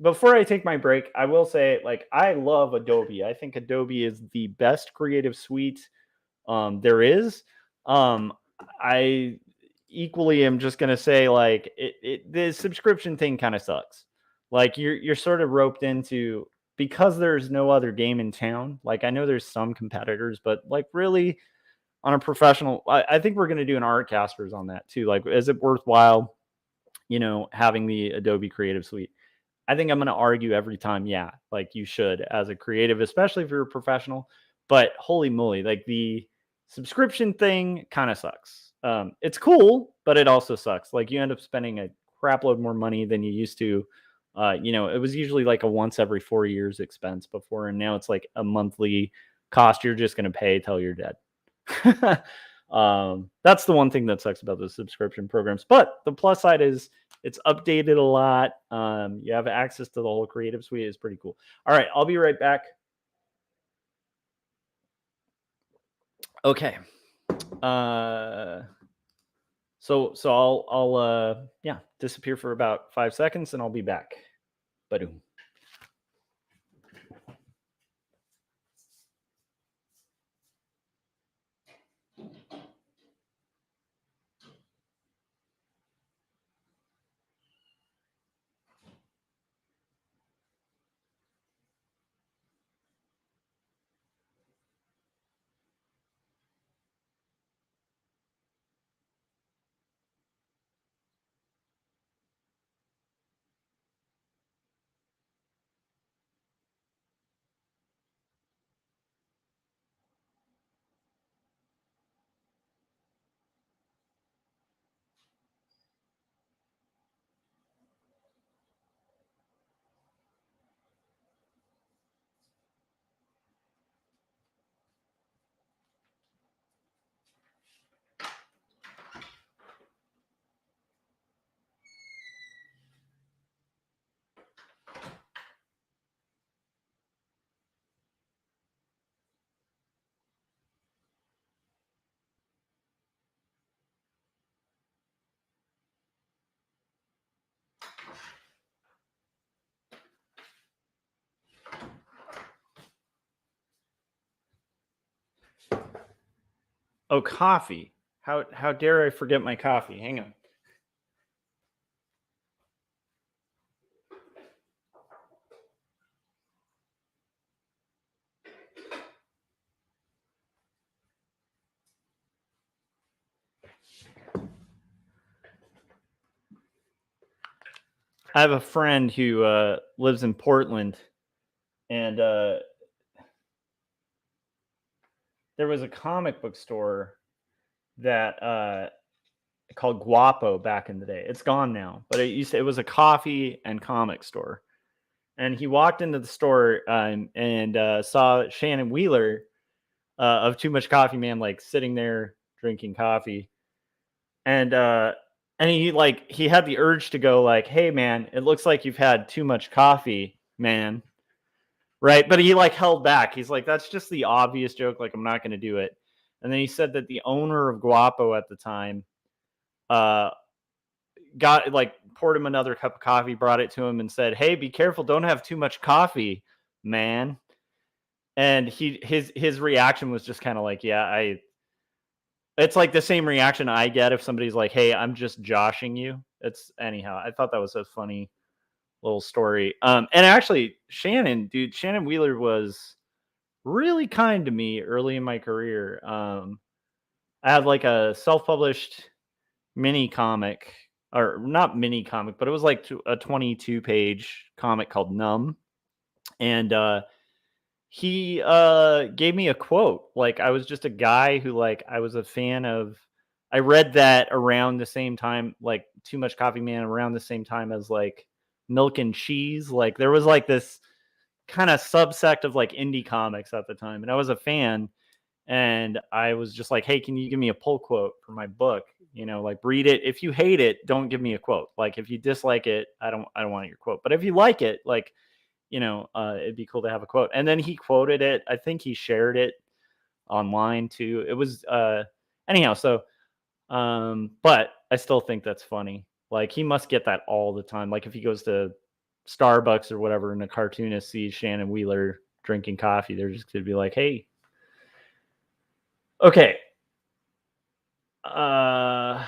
Before I take my break, I will say, like, I love Adobe. I think Adobe is the best creative suite there is. I equally am just gonna say, like, the subscription thing kind of sucks. Like, you're sort of roped into because there's no other game in town. Like, I know there's some competitors, but like, really on a professional, I think we're going to do an art casters on that too. Like, is it worthwhile, having the Adobe Creative Suite? I think I'm going to argue every time, yeah, like you should as a creative, especially if you're a professional. But holy moly, like the subscription thing kind of sucks. It's cool, but it also sucks. Like you end up spending a crap load more money than you used to. It was usually like a once every 4 years expense before, and now it's like a monthly cost you're just going to pay till you're dead. That's the one thing that sucks about the subscription programs. But the plus side is it's updated a lot. You have access to the whole creative suite. It's pretty cool. All right, I'll be right back. Okay. So I'll disappear for about 5 seconds and I'll be back. Ba-doom. Oh, coffee. How dare I forget my coffee? Hang on. I have a friend who lives in Portland, and there was a comic book store that called Guapo back in the day. It's gone now, but it was a coffee and comic store. And he walked into the store and saw Shannon Wheeler of Too Much Coffee Man, like sitting there drinking coffee, and he had the urge to go like, "Hey man, it looks like you've had too much coffee, man." Right? But he like held back. He's like, "That's just the obvious joke. Like, I'm not going to do it." And then he said that the owner of Guapo at the time uh got like poured him another cup of coffee, brought it to him, and said, "Hey, be careful! Don't have too much coffee, man." And his reaction was just kind of like, "Yeah, I." It's like the same reaction I get if somebody's like, "Hey, I'm just joshing you." It's anyhow. I thought that was a funny little story. And actually, Shannon Wheeler was really kind to me early in my career. I had like a self-published mini comic, or not mini comic, but it was like a 22-page comic called Numb, and he gave me a quote. Like, I was just a guy who, like, I was a fan of. I read that around the same time, like Too Much Coffee Man, around the same time as like Milk and Cheese. Like there was like this kind of subsect of like indie comics at the time, and I was a fan. And I was just like, hey, can you give me a pull quote for my book? You know, like read it. If you hate it, don't give me a quote. Like if you dislike it, I don't want your quote. But if you like it, like, it'd be cool to have a quote. And then he quoted it. I think he shared it online too. It was anyhow, so but I still think that's funny. Like he must get that all the time. Like if he goes to Starbucks or whatever and a cartoonist sees Shannon Wheeler drinking coffee, they're just gonna be like, hey, okay. Uh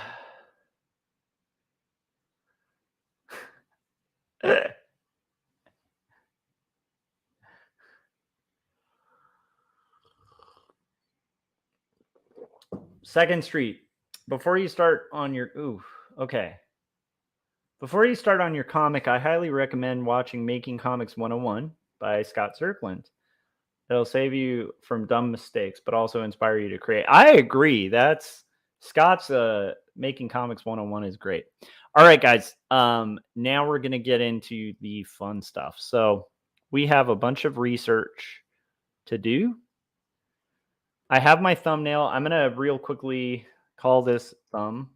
Second Street. Before you start on your okay. Before you start on your comic, I highly recommend watching Making Comics 101 by Scott Zirkland. It'll save you from dumb mistakes, but also inspire you to create. I agree. That's Scott's Making Comics 101 is great. All right, guys. Now we're gonna get into the fun stuff. So we have a bunch of research to do. I have my thumbnail. I'm gonna real quickly call this thumb.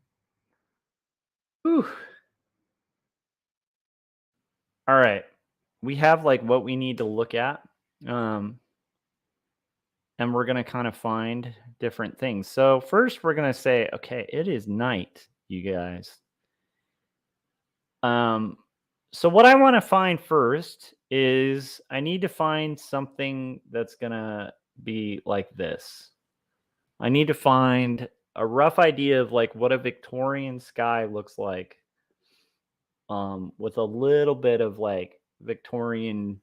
Whew. All right. We have like what we need to look at. Um, and we're gonna kind of find different things. So first we're gonna say, okay, it is night, you guys. Um, so what I want to find first is I need to find something that's gonna be like this. I need to find a rough idea of like what a Victorian sky looks like, with a little bit of like Victorian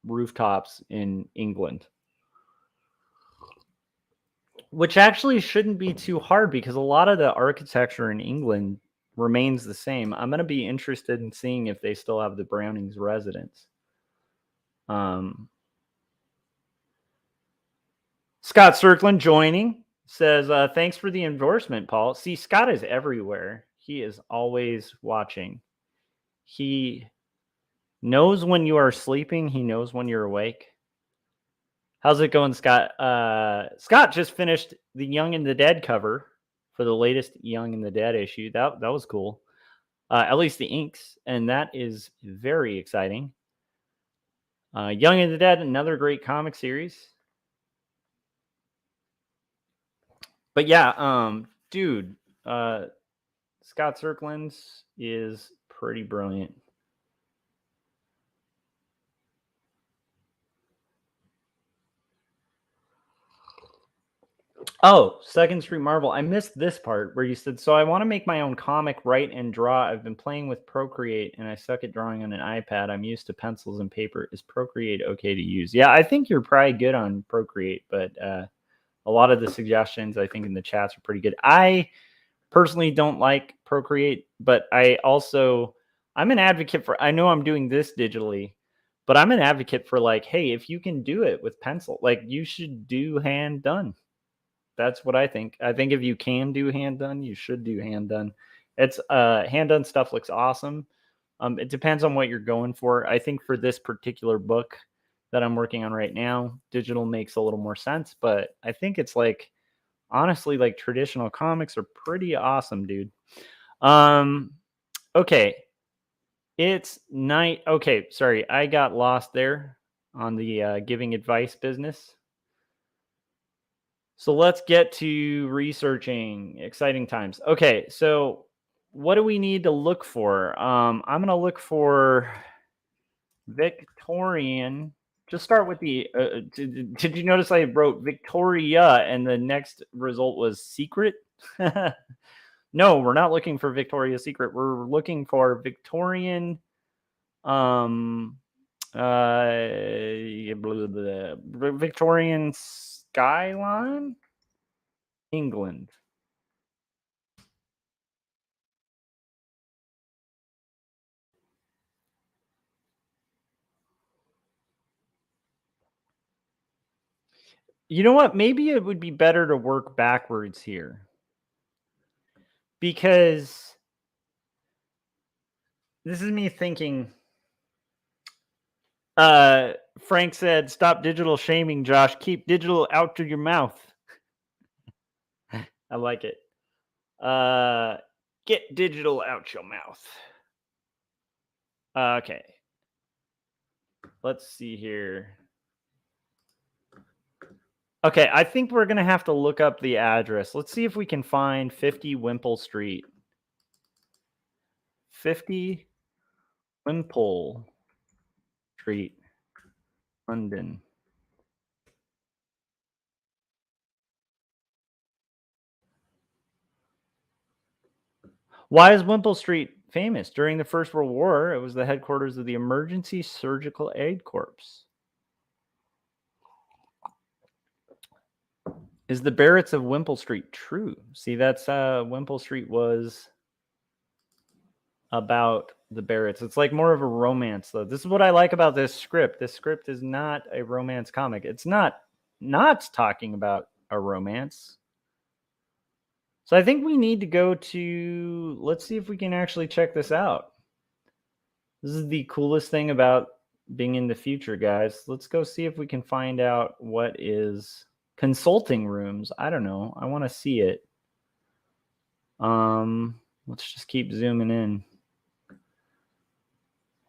rooftops in England. Which actually shouldn't be too hard because a lot of the architecture in England remains the same. I'm going to be interested in seeing if they still have the Browning's residence. Um, Scott Cirkland joining says, thanks for the endorsement, Paul. See, Scott is everywhere. He is always watching. He knows when you are sleeping. He knows when you're awake. How's it going, Scott? Scott just finished the Young and the Dead cover for the latest Young and the Dead issue. That was cool. At least the inks, and that is very exciting. Young and the Dead, another great comic series. But yeah, dude, Scott Cirkland's is pretty brilliant. Oh, Second Street Marvel. I missed this part where you said, so I want to make my own comic, write, and draw. I've been playing with Procreate and I suck at drawing on an iPad. I'm used to pencils and paper. Is Procreate okay to use? Yeah, I think you're probably good on Procreate, but a lot of the suggestions I think in the chats are pretty good. I personally don't like Procreate, but I'm an advocate for, I know I'm doing this digitally, but I'm an advocate for like, hey, if you can do it with pencil, like you should do hand done. That's what I think. I think if you can do hand done, you should do hand done. It's hand done stuff looks awesome. It depends on what you're going for. I think for this particular book that I'm working on right now, digital makes a little more sense, but I think it's like honestly like traditional comics are pretty awesome, dude. Um okay. It's night. Okay, sorry. I got lost there on the giving advice business. So let's get to researching. Exciting times. Okay, so what do we need to look for? I'm going to look for Victorian. Just start with the. Did you notice I wrote Victoria and the next result was secret? No, we're not looking for Victoria's Secret. We're looking for Victorian. Um, Victorian skyline, England. You know what? Maybe it would be better to work backwards here because This is me thinking. Frank said, "Stop digital shaming, Josh. Keep digital out of your mouth." I like it. Get digital out your mouth. Okay. Let's see here. Okay, I think we're going to have to look up the address. Let's see if we can find 50 Wimpole Street. 50 Wimpole Street, London. Why is Wimpole Street famous? During the First World War, it was the headquarters of the Emergency Surgical Aid Corps. Is the Barretts of Wimpole Street true? See, that's Wimpole Street was about the Barretts. It's like more of a romance, though. This is what I like about this script. This script is not a romance comic. It's not talking about a romance. So I think we need to go to, let's see if we can actually check this out. This is the coolest thing about being in the future, guys. Let's go see if we can find out what is consulting rooms. I don't know. I want to see it. Let's just keep zooming in.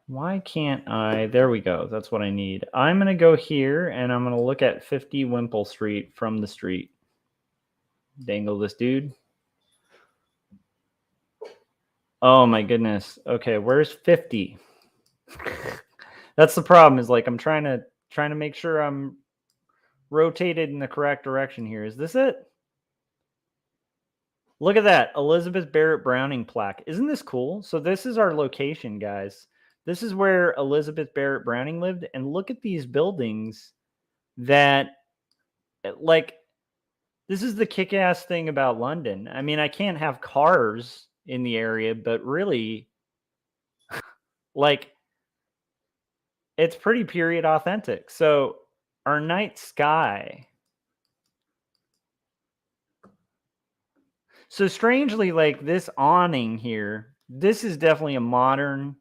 Why can't I? There we go. That's what I need. I'm going to go here and I'm going to look at 50 Wimpole Street from the street. Dangle this dude. Oh my goodness. Okay, where's 50? That's the problem, is like I'm trying to make sure I'm rotated in the correct direction here. Is this it? Look at that. Elizabeth Barrett Browning plaque. Isn't this cool? So this is our location, guys. This is where Elizabeth Barrett Browning lived. And look at these buildings that, like, this is the kick-ass thing about London. I mean, I can't have cars in the area, but really, like, it's pretty period authentic. So our night sky. So strangely, like this awning here, this is definitely a modern,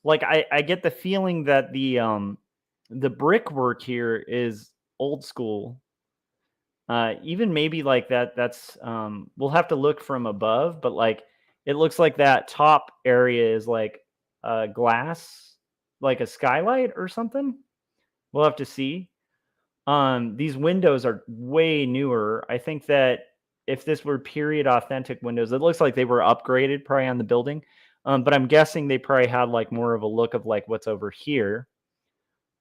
like I get the feeling that the brickwork here is old school. Even maybe like that's we'll have to look from above, but like it looks like that top area is like glass, like a skylight or something. We'll have to see. These windows are way newer. I think that if this were period authentic windows, it looks like they were upgraded probably on the building. But I'm guessing they probably had like more of a look of like what's over here.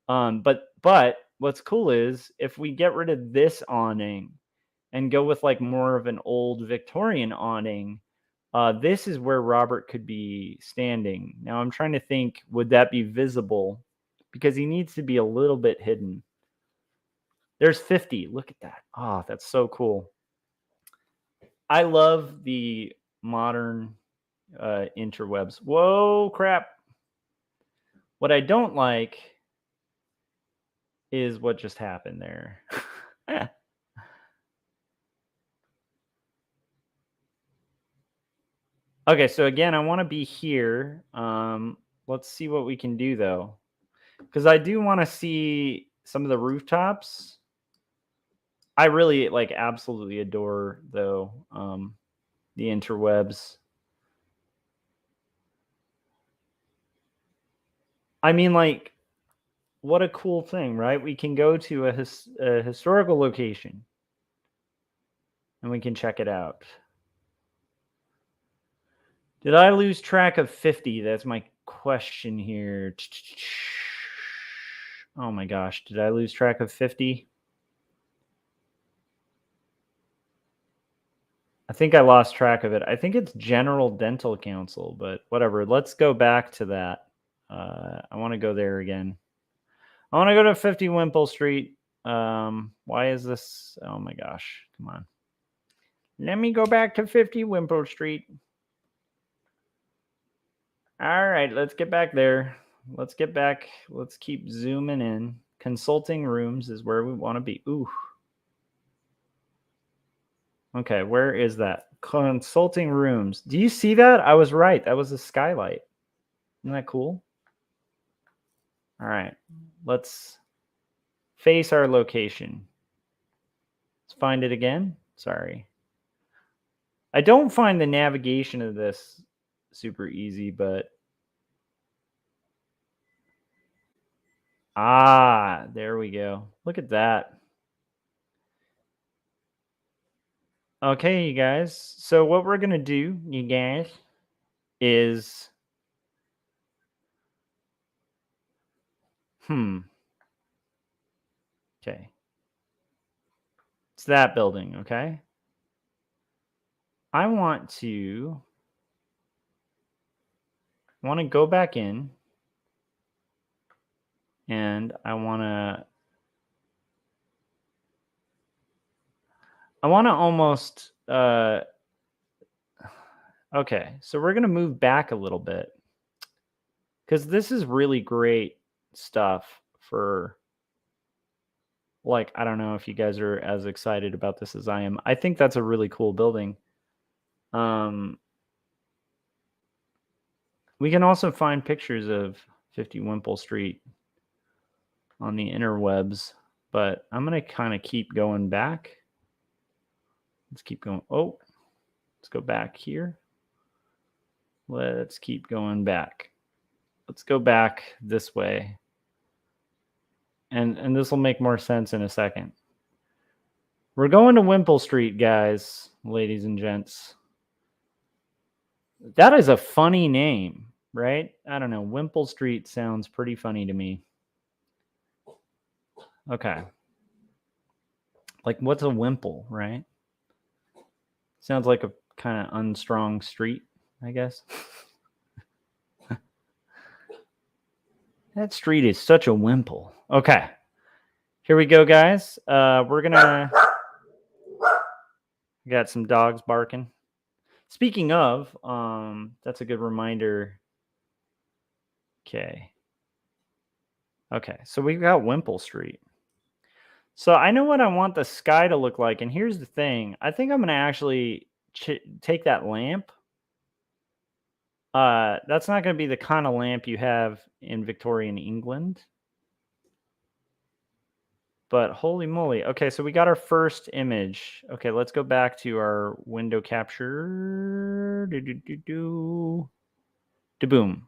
But what's cool is if we get rid of this awning and go with like more of an old Victorian awning, this is where Robert could be standing. Now I'm trying to think, would that be visible? Because he needs to be a little bit hidden. There's 50. Look at that. Oh, that's so cool. I love the modern interwebs. Whoa, crap. What I don't like is what just happened there. Okay, so again, I want to be here. Let's see what we can do, though. Because I do want to see some of the rooftops. I really, like, absolutely adore, though, the interwebs. I mean, like, what a cool thing, right? We can go to a historical location and we can check it out. Did I lose track of 50? That's my question here. Oh my gosh, did I lose track of 50? I think I lost track of it. I think it's General Dental Council, but whatever. Let's go back to that. I want to go there again. I want to go to 50 Wimpole Street. Why is this? Oh my gosh. Come on. Let me go back to 50 Wimpole Street. All right, let's get back there. Let's get back. Let's keep zooming in. Consulting rooms is where we want to be. Ooh. Okay, where is that? Consulting rooms. Do you see that? I was right. That was a skylight. Isn't that cool? All right, let's face our location. Let's find it again. Sorry. I don't find the navigation of this super easy, but there we go. Look at that. Okay, you guys. So what we're going to do, you guys, is okay. It's that building, okay? I want to go back in, and I want to almost okay, so we're going to move back a little bit, because this is really great stuff for, like, I don't know if you guys are as excited about this as I am. I think that's a really cool building. We can also find pictures of 50 Wimple Street on the interwebs, but I'm going to kind of keep going back. Let's keep going. Oh, let's go back here. Let's keep going back. Let's go back this way. And this will make more sense in a second. We're going to Wimple Street, guys, ladies and gents. That is a funny name, right? I don't know. Wimple Street sounds pretty funny to me. Okay. Like, what's a wimple, right? Sounds like a kind of unstrong street, I guess. That street is such a wimple. Okay. Here we go, guys. We're going to... Got some dogs barking. Speaking of, that's a good reminder. Okay. Okay, so we've got Wimple Street. So I know what I want the sky to look like, and here's the thing. I think I'm going to actually take that lamp. That's not going to be the kind of lamp you have in Victorian England. But holy moly. Okay, so we got our first image. Okay, let's go back to our window capture. Boom.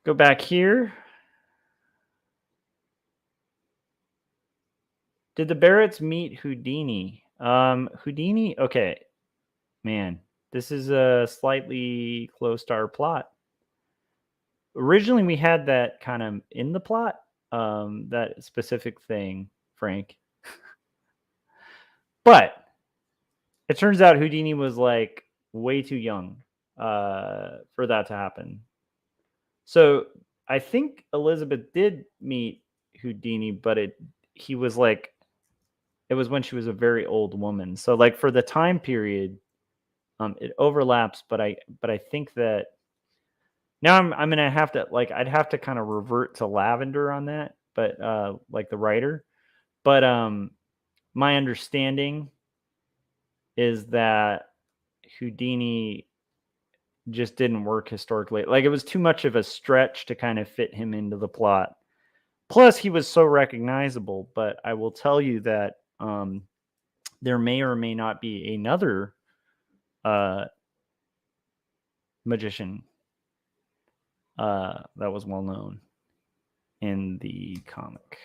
Go back here. Did the Barretts meet Houdini? Houdini, okay. Man, this is a slightly close to our plot. Originally, we had that kind of in the plot, that specific thing, Frank. But it turns out Houdini was like way too young for that to happen. So I think Elizabeth did meet Houdini, but it was when she was a very old woman. So like for the time period, it overlaps, but I think that now I'm gonna have to, like, I'd have to kind of revert to Lavender on that, but like the writer. But my understanding is that Houdini just didn't work historically. Like, it was too much of a stretch to kind of fit him into the plot. Plus, he was so recognizable. But I will tell you that there may or may not be another magician that was well known in the comic.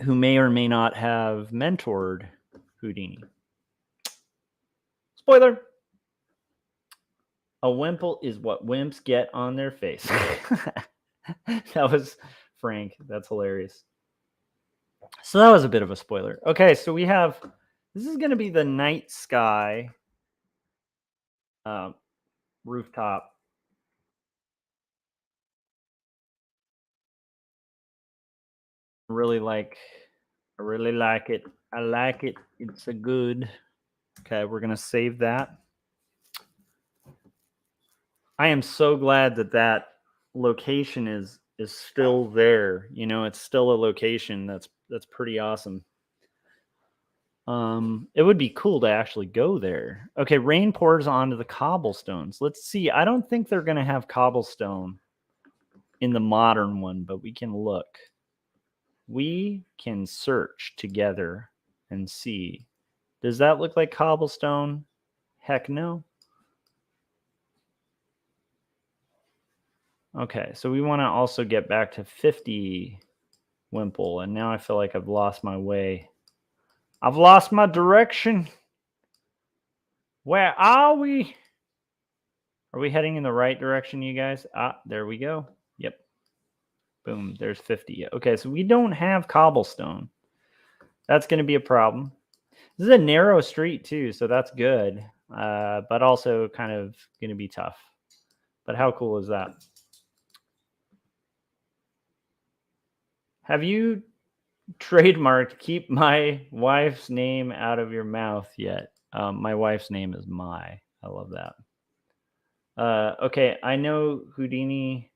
Who may or may not have mentored Houdini. Spoiler. A wimple is what wimps get on their face. That was Frank. That's hilarious. So that was a bit of a spoiler. Okay, so we have... This is going to be the night sky rooftop. I really like it. I like it. It's a good... Okay, we're going to save that. I am so glad that that location is still there. You know, it's still a location that's pretty awesome. It would be cool to actually go there. Okay, rain pours onto the cobblestones. Let's see. I don't think they're going to have cobblestone in the modern one, but we can look. We can search together and see. Does that look like cobblestone? Heck no. Okay, so we want to also get back to 50 Wimple, and now I feel like I've lost my way. I've lost my direction. Where are we? Are we heading in the right direction, you guys? Ah, there we go. Yep. Boom, there's 50. Okay, so we don't have cobblestone. That's going to be a problem. This is a narrow street, too, so that's good, but also kind of going to be tough. But how cool is that? Have you trademarked keep my wife's name out of your mouth yet? My wife's name is Mai. I love that. Okay, I know Houdini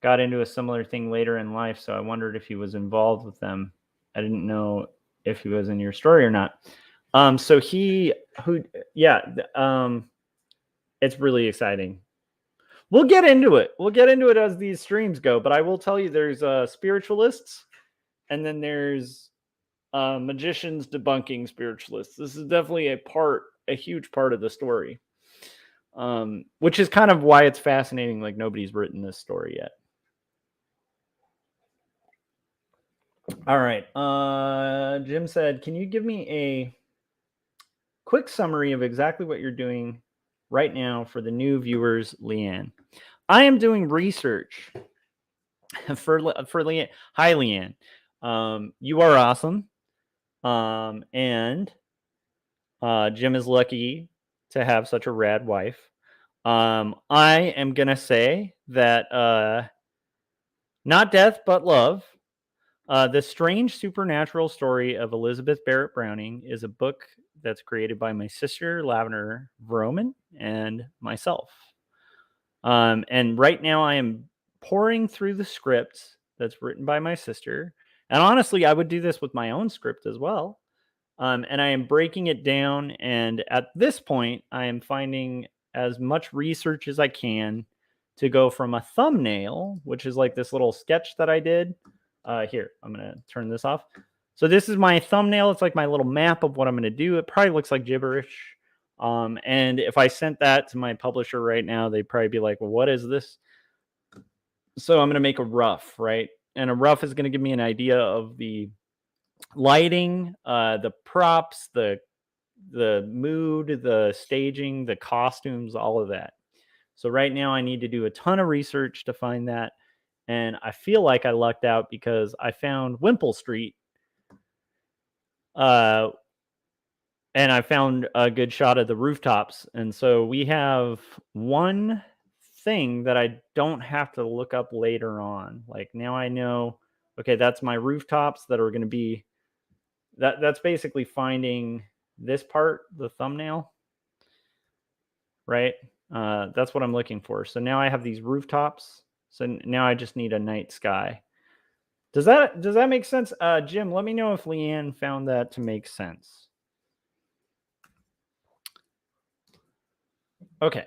got into a similar thing later in life, so I wondered if he was involved with them. I didn't know if he was in your story or not. So it's really exciting. We'll get into it. We'll get into it as these streams go, but I will tell you there's spiritualists, and then there's magicians debunking spiritualists. This is definitely a huge part of the story, which is kind of why it's fascinating. Like nobody's written this story yet. All right. Jim said, can you give me a quick summary of exactly what you're doing right now for the new viewers, Leanne? I am doing research for Leanne. Hi, Leanne. You are awesome. And Jim is lucky to have such a rad wife. I am going to say that not death, but love. The Strange Supernatural Story of Elizabeth Barrett Browning is a book that's created by my sister, Lavender Vroman, and myself. And right now I am pouring through the script that's written by my sister. And honestly, I would do this with my own script as well. And I am breaking it down. And at this point, I am finding as much research as I can to go from a thumbnail, which is like this little sketch that I did. Here, I'm going to turn this off. So this is my thumbnail. It's like my little map of what I'm going to do. It probably looks like gibberish. And if I sent that to my publisher right now, they'd probably be like, well, what is this? So I'm going to make a rough, right? And a rough is going to give me an idea of the lighting, the props, the mood, the staging, the costumes, all of that. So right now I need to do a ton of research to find that. And I feel like I lucked out because I found Wimple Street. And I found a good shot of the rooftops. And so we have one thing that I don't have to look up later on. Like now I know, okay, that's my rooftops that are going to be, that's basically finding this part, the thumbnail, right? That's what I'm looking for. So now I have these rooftops. So now I just need a night sky. Does that make sense? Jim, let me know if Leanne found that to make sense. Okay.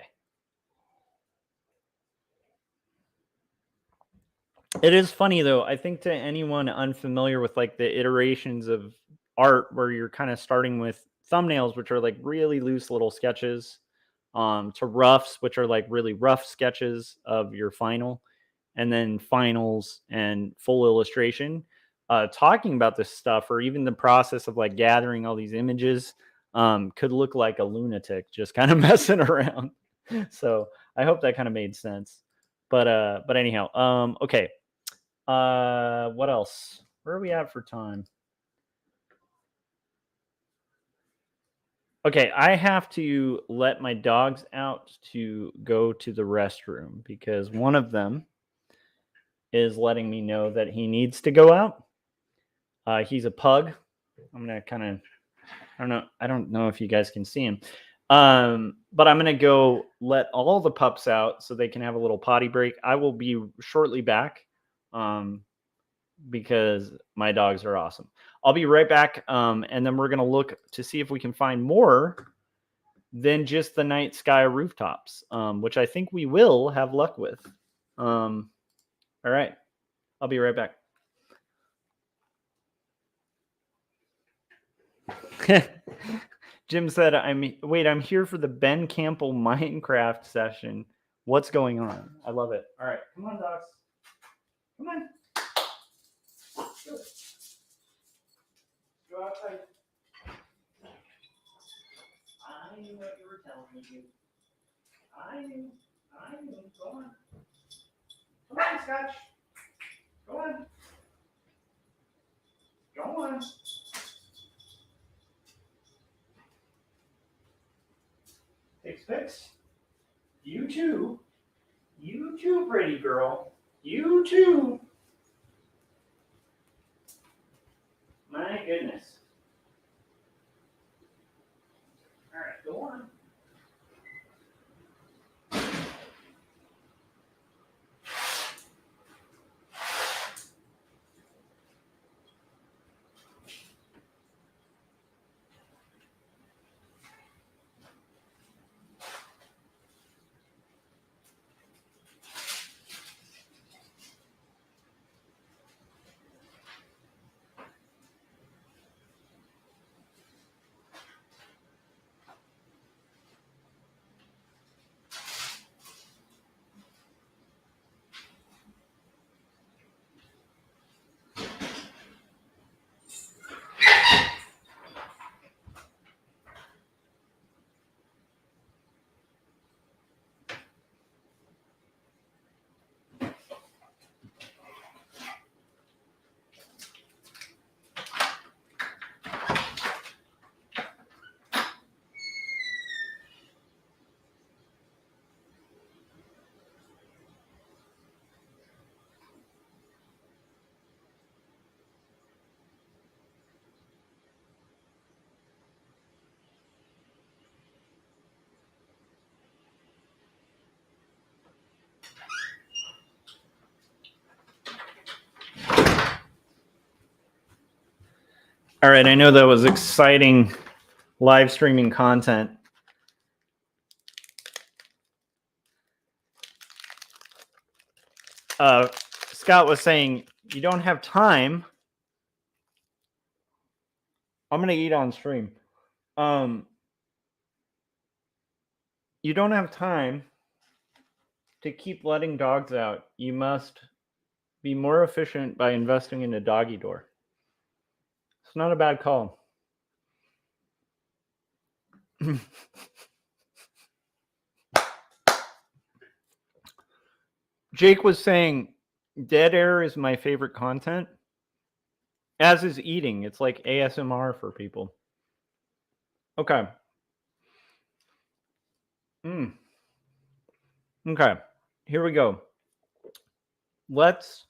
It is funny though. I think to anyone unfamiliar with like the iterations of art where you're kind of starting with thumbnails, which are like really loose little sketches, to roughs, which are like really rough sketches of your final, and then finals and full illustration. Talking about this stuff, or even the process of like gathering all these images, could look like a lunatic just kind of messing around. So I hope that kind of made sense. But anyhow, okay. What else? Where are we at for time? Okay, I have to let my dogs out to go to the restroom because one of them is letting me know that he needs to go out. He's a pug. I'm gonna kind of, I don't know if you guys can see him, but I'm gonna go let all the pups out so they can have a little potty break. I will be shortly back. because my dogs are awesome. I'll be right back, and then we're going to look to see if we can find more than just the night sky rooftops, which I think we will have luck with. All right. I'll be right back. Jim said, I'm here for the Ben Campbell Minecraft session. What's going on? I love it. All right. Come on, dogs. Come on. Go outside. I knew what you were telling me. I knew. Go on. Come on, Scotch. Go on. Go on. Fix. You too. You too, pretty girl. You too. My goodness. All right, go on. All right, I know that was exciting live streaming content. Scott was saying, you don't have time. I'm going to eat on stream. You don't have time to keep letting dogs out. You must be more efficient by investing in a doggy door. It's not a bad call. Jake was saying dead air is my favorite content, as is eating. It's like ASMR for people. Okay. Okay, here we go. Let's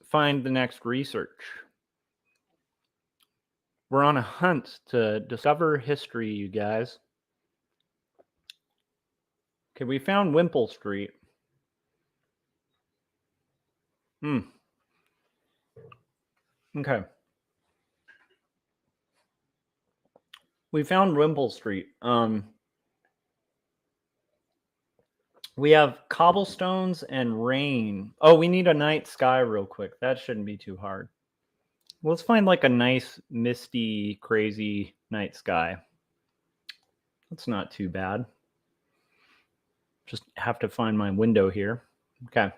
find the next research. We're on a hunt to discover history, you guys. Okay, we found Wimple Street. Okay. We found Wimple Street. We have cobblestones and rain. Oh, we need a night sky real quick. That shouldn't be too hard. Let's find like a nice, misty, crazy night sky. That's not too bad. Just have to find my window here. Okay. I'm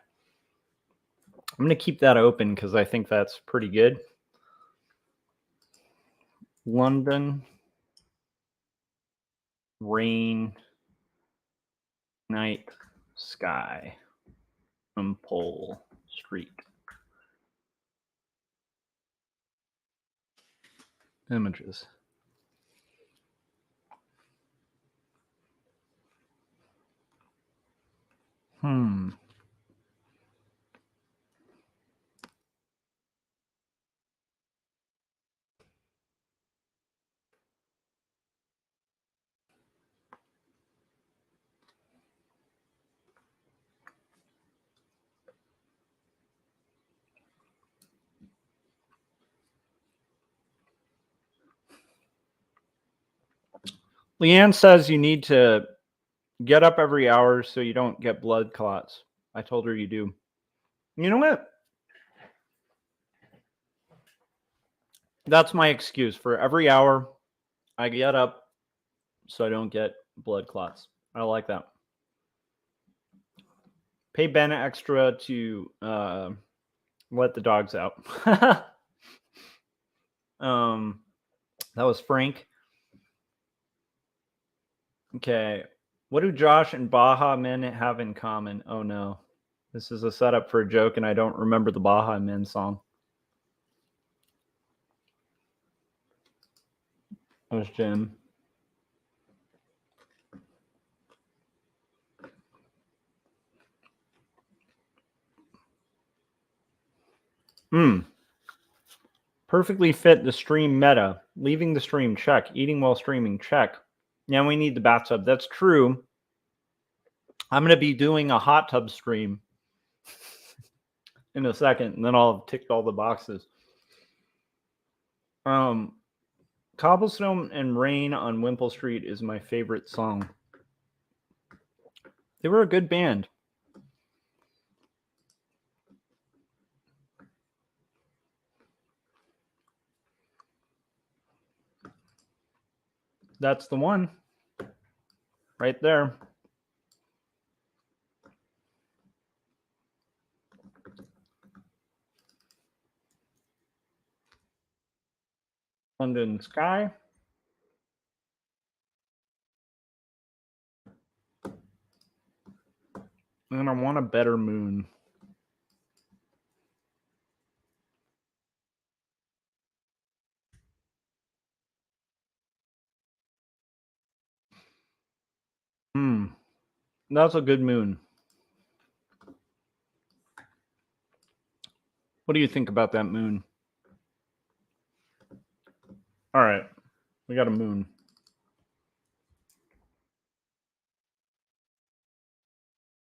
going to keep that open because I think that's pretty good. London, rain, night sky, Wimple Street. Images. Leanne says you need to get up every hour so you don't get blood clots. I told her you do. You know what? That's my excuse. For every hour, I get up so I don't get blood clots. I like that. Pay Ben extra to let the dogs out. That was Frank. Okay. What do Josh and Baja Men have in common? Oh no. This is a setup for a joke, and I don't remember the Baja Men song. That was Jim. Perfectly fit the stream meta. Leaving the stream, check. Eating while streaming, check. Now we need the bathtub. That's true. I'm going to be doing a hot tub stream in a second, and then I'll have ticked all the boxes. Cobblestone and Rain on Wimple Street is my favorite song. They were a good band. That's the one. Right there. London Sky. And I want a better moon. That's a good moon. What do you think about that moon? All right. We got a moon.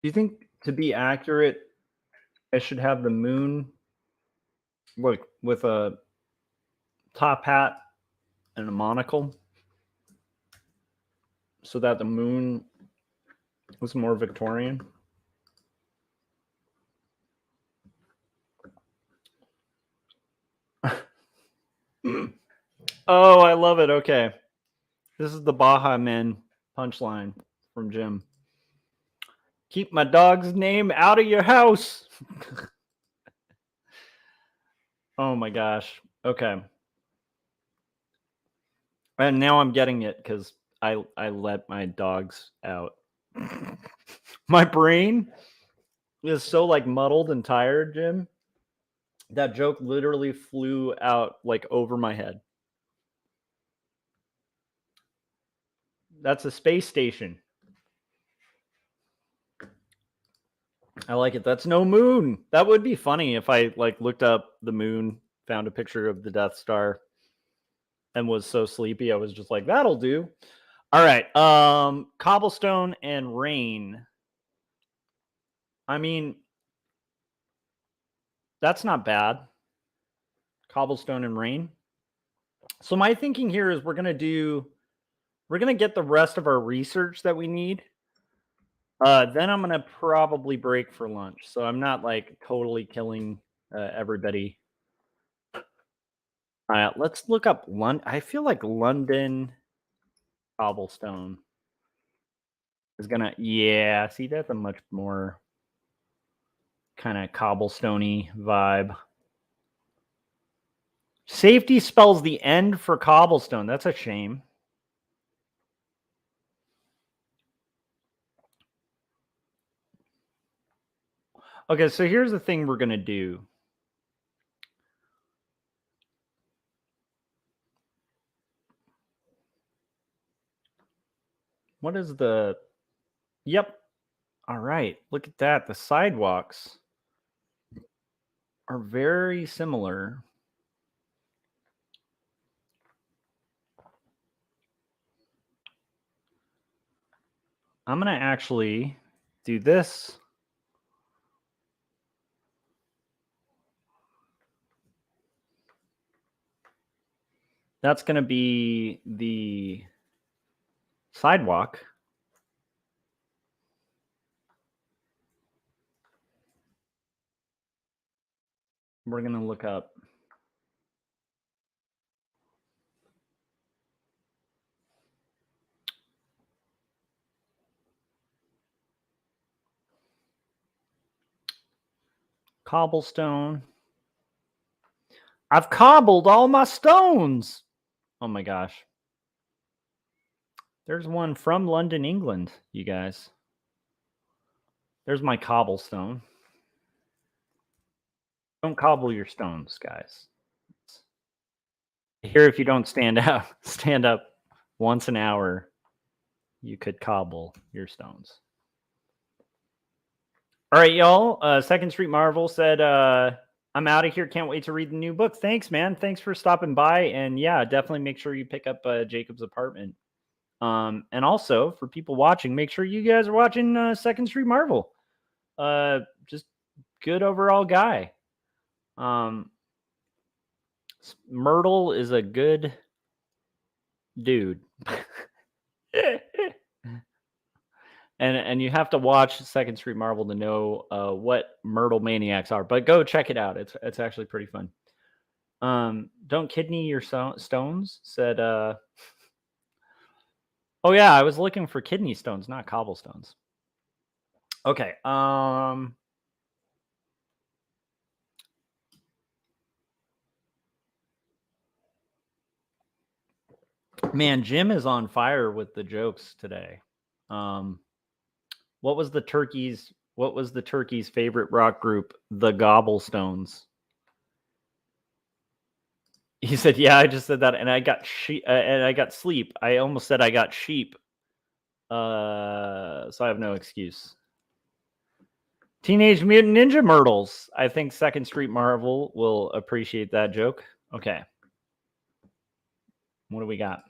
Do you think, to be accurate, I should have the moon like with a top hat and a monocle so that the moon was more Victorian? Oh, I love it. Okay. This is the Baja Men punchline from Jim. Keep my dog's name out of your house. Oh my gosh. Okay. And now I'm getting it because I let my dogs out. My brain is so like muddled and tired, Jim. That joke literally flew out like over my head. That's a space station. I like it. That's no moon. That would be funny if I like looked up the moon, found a picture of the Death Star, and was so sleepy I was just like, that'll do. All right. Cobblestone and Rain. I mean, that's not bad. Cobblestone and Rain. So my thinking here is we're gonna get the rest of our research that we need. Then I'm gonna probably break for lunch. So I'm not like totally killing everybody. Let's look up London. I feel like London Cobblestone is gonna. Yeah, see, that's a much more kind of cobblestoney vibe. Safety spells the end for cobblestone. That's a shame. Okay, so here's the thing we're gonna do. What is the? Yep. All right. Look at that. The sidewalks are very similar. I'm going to actually do this. That's going to be the sidewalk. We're going to look up. Cobblestone. I've cobbled all my stones. Oh my gosh. There's one from London, England, you guys. There's my cobblestone. Don't cobble your stones, guys. Here, if you don't stand up once an hour, you could cobble your stones. All right, y'all. Second Street Marvel said, I'm out of here. Can't wait to read the new book. Thanks, man. Thanks for stopping by. And yeah, definitely make sure you pick up Jacob's Apartment. And also for people watching, make sure you guys are watching Second Street Marvel. Just good overall guy. Myrtle is a good dude. And you have to watch Second Street Marvel to know what Myrtle maniacs are. But go check it out. It's actually pretty fun. Don't kidney your stones, said oh yeah, I was looking for kidney stones, not cobblestones. Okay. Man, Jim is on fire with the jokes today. What was the turkey's favorite rock group? The Gobblestones. He said, "Yeah, I just said that, and I got and I got sleep. I almost said I got sheep. So I have no excuse." Teenage Mutant Ninja Myrtles. I think Second Street Marvel will appreciate that joke. Okay. What do we got?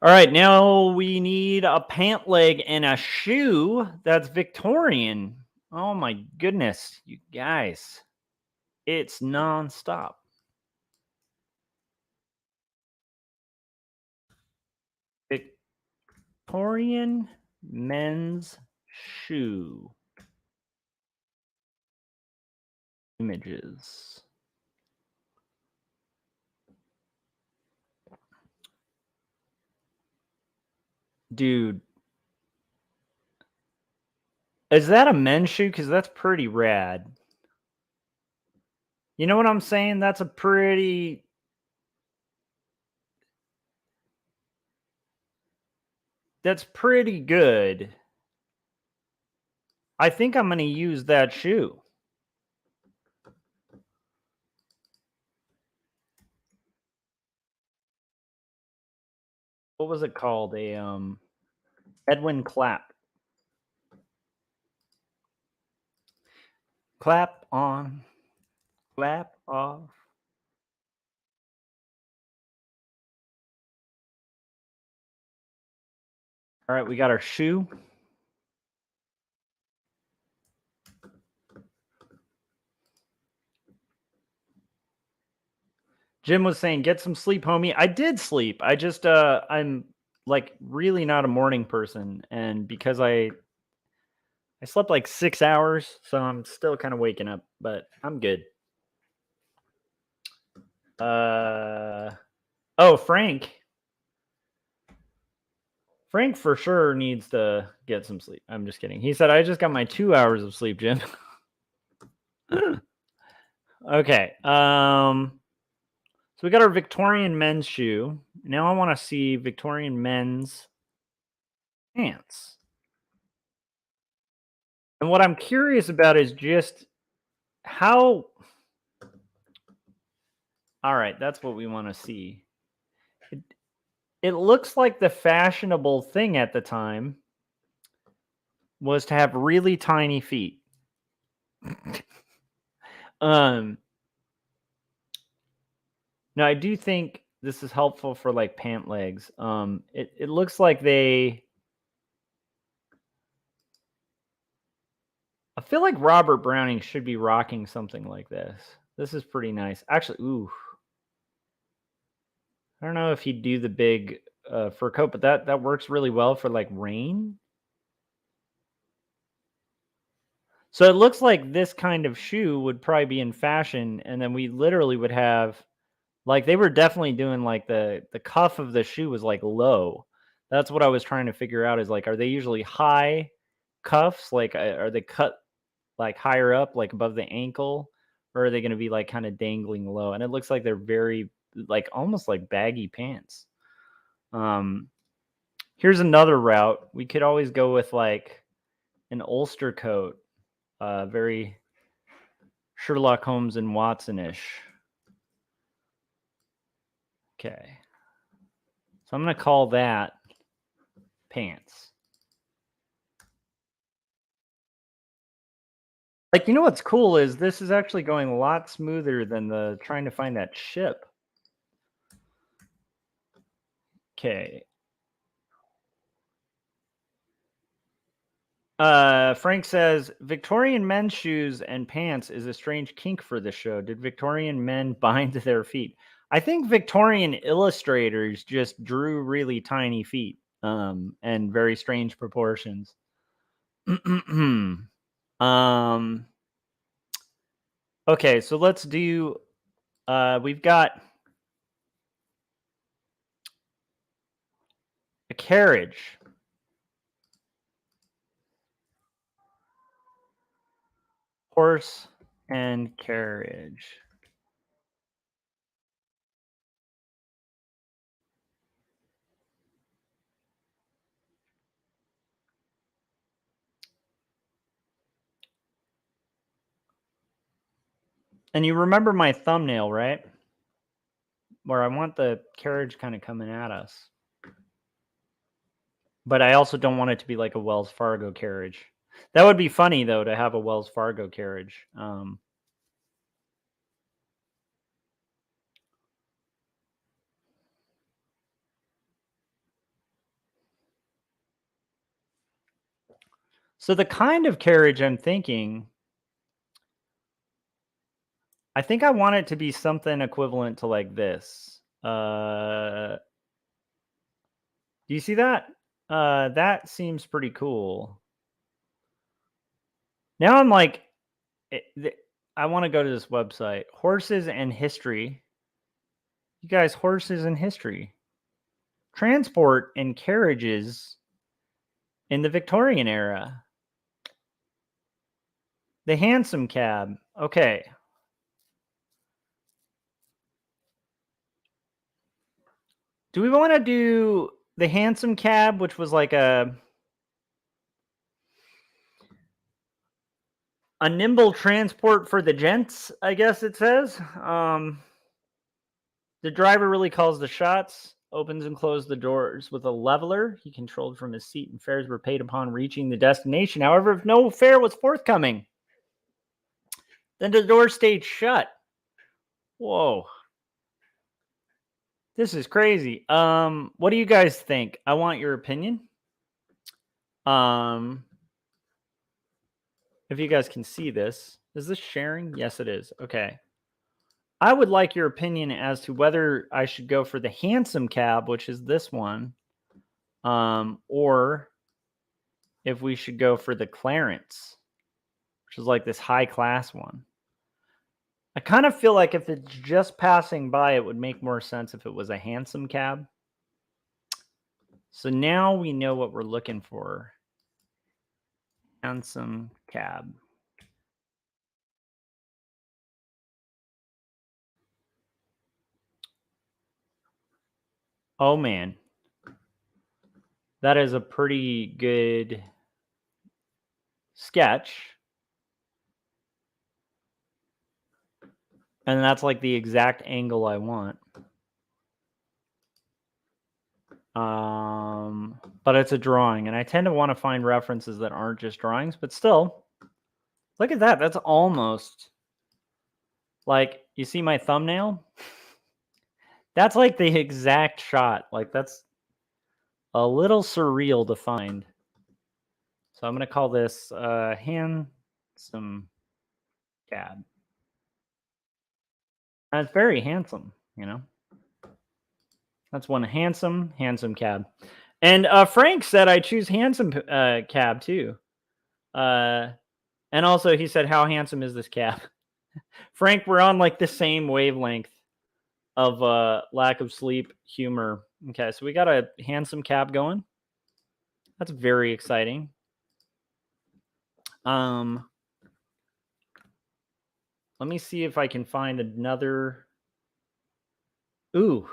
All right, now we need a pant leg and a shoe that's Victorian. Oh my goodness, you guys. It's nonstop. Victorian men's shoe. Images. Dude. Is that a men's shoe? Because that's pretty rad. You know what I'm saying? That's a pretty... That's pretty good. I think I'm going to use that shoe. What was it called? Edwin Clapp. Clap on. Clap off. All right, we got our shoe. Jim was saying, get some sleep, homie. I did sleep. I just, I'm like really not a morning person. And because I slept like 6 hours, so I'm still kind of waking up, but I'm good. Oh, Frank. Frank for sure needs to get some sleep. I'm just kidding. He said, I just got my 2 hours of sleep, Jim. Okay. So we got our Victorian men's shoe. Now I want to see Victorian men's pants. And what I'm curious about is just how... All right, that's what we want to see. It looks like the fashionable thing at the time was to have really tiny feet. No, I do think this is helpful for like pant legs. It looks like they... I feel like Robert Browning should be rocking something like this. This is pretty nice. Actually, ooh. I don't know if he'd do the big fur coat, but that works really well for like rain. So it looks like this kind of shoe would probably be in fashion, and then we literally would have like they were definitely doing like the cuff of the shoe was like low. That's what I was trying to figure out is like are they usually high cuffs? Like are they cut like higher up, like above the ankle, or are they going to be like kind of dangling low? And it looks like they're very like almost like baggy pants. Um, here's another route. We could always go with like an Ulster coat, very Sherlock Holmes and Watson-ish. Okay. So I'm going to call that pants. Like, you know what's cool is this is actually going a lot smoother than the trying to find that ship. Okay. Frank says Victorian men's shoes and pants is a strange kink for the show. Did Victorian men bind their feet? I think Victorian illustrators just drew really tiny feet and very strange proportions. um okay, so let's do we've got a carriage. Horse and carriage. And you remember my thumbnail, right? Where I want the carriage kind of coming at us. But I also don't want it to be like a Wells Fargo carriage. That would be funny, though, to have a Wells Fargo carriage. So the kind of carriage I'm thinking, I think I want it to be something equivalent to like this. Do you see that? That seems pretty cool. Now I'm like, I want to go to this website, Horses and History. You guys, horses and history. Transport and carriages in the Victorian era. The hansom cab. Okay. Do we want to do the hansom cab, which was like a nimble transport for the gents, I guess it says. The driver really calls the shots, opens and closes the doors with a leveler. He controlled from his seat, and fares were paid upon reaching the destination. However, if no fare was forthcoming, then the door stayed shut. Whoa. This is crazy. What do you guys think? I want your opinion. If you guys can see this. Is this sharing? Yes, it is. Okay. I would like your opinion as to whether I should go for the hansom cab, which is this one, or if we should go for the Clarence, which is like this high class one. I kind of feel like if it's just passing by, it would make more sense if it was a hansom cab. So now we know what we're looking for. Hansom cab. Oh man. That is a pretty good sketch. And that's like the exact angle I want. But it's a drawing, and I tend to want to find references that aren't just drawings, but still, look at that. That's almost like, you see my thumbnail? That's like the exact shot. Like, that's a little surreal to find. So I'm going to call this handsome cab. And it's very handsome, you know? That's one handsome cab. And Frank said I choose handsome cab too. And also he said, how handsome is this cab? Frank, we're on like the same wavelength of lack of sleep humor. Okay, so we got a handsome cab going. That's very exciting. Let me see if I can find another. Ooh.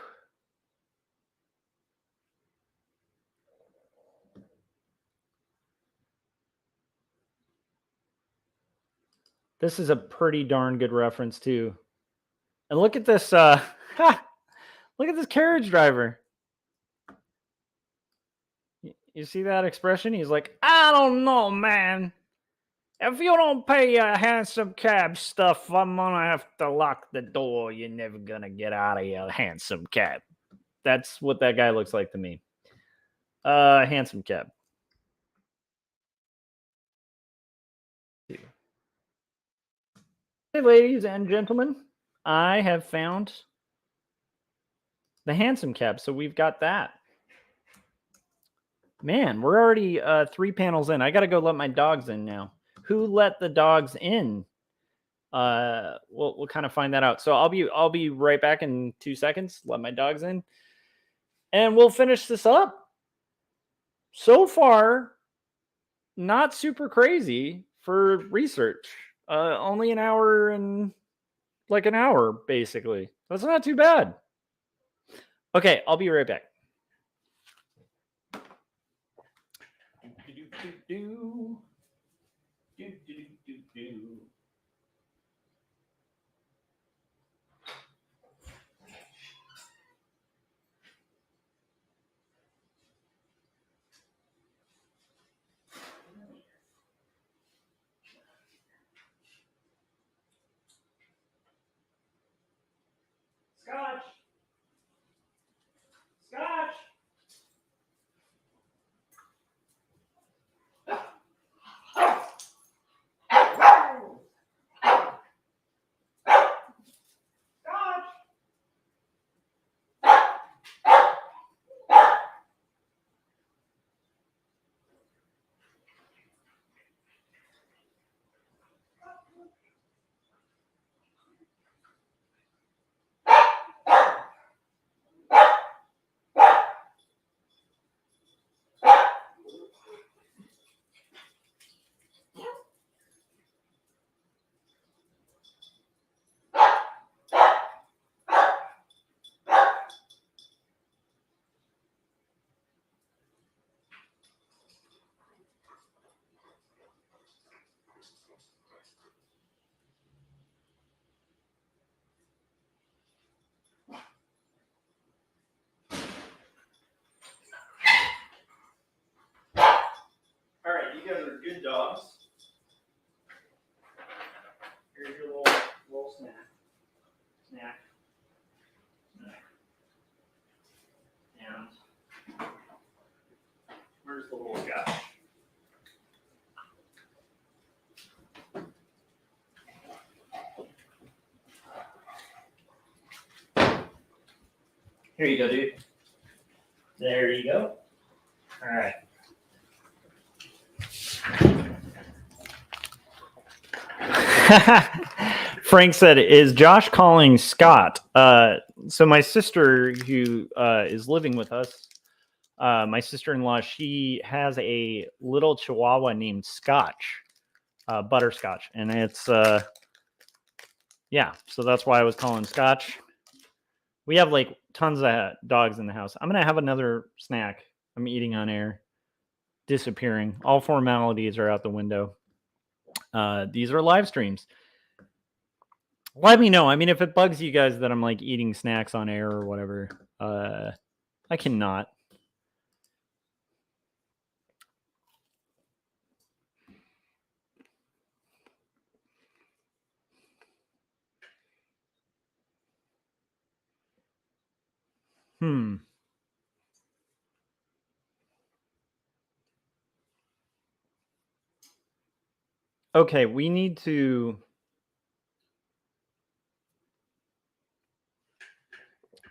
This is a pretty darn good reference too. And look at this look at this carriage driver. You see that expression? He's like, I don't know, man. If you don't pay your handsome cab stuff, I'm gonna have to lock the door. You're never gonna get out of your handsome cab. That's what that guy looks like to me. Handsome cab. Hey, ladies and gentlemen, I have found the handsome cab. So we've got that. Man, we're already 3 panels in. I gotta go let my dogs in now. Who let the dogs in? We'll kind of find that out. So I'll be right back in 2 seconds. Let my dogs in, and we'll finish this up. So far, not super crazy for research. Only an hour and like an hour, basically. That's not too bad. Okay, I'll be right back. Scotch. Scotch. All right, you guys are good dogs. Here's your little snack. Snack. And where's the little guy? Here you go, dude. There you go. All right. Frank said, is Josh calling Scott? So my sister who is living with us, my sister-in-law, she has a little chihuahua named Scotch, Butterscotch. And it's, yeah, so that's why I was calling Scotch. We have like tons of dogs in the house. I'm going to have another snack. I'm eating on air, disappearing. All formalities are out the window. These are live streams. Let me know. I mean, if it bugs you guys that I'm like eating snacks on air or whatever, I cannot. Okay, we need to.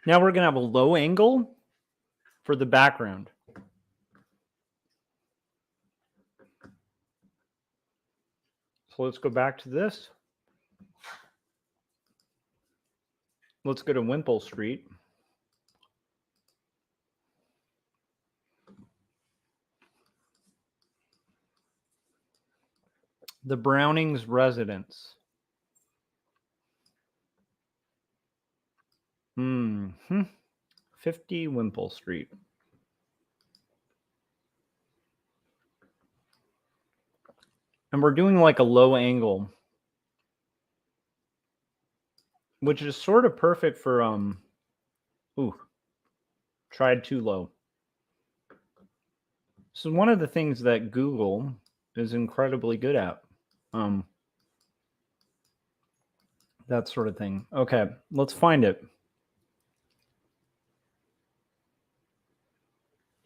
Now we're going to have a low angle for the background. So let's go back to this. Let's go to Wimpole Street. The Brownings' residence. 50 Wimpole Street. And we're doing like a low angle, which is sort of perfect for tried too low. So one of the things that Google is incredibly good at. That sort of thing. Okay, let's find it.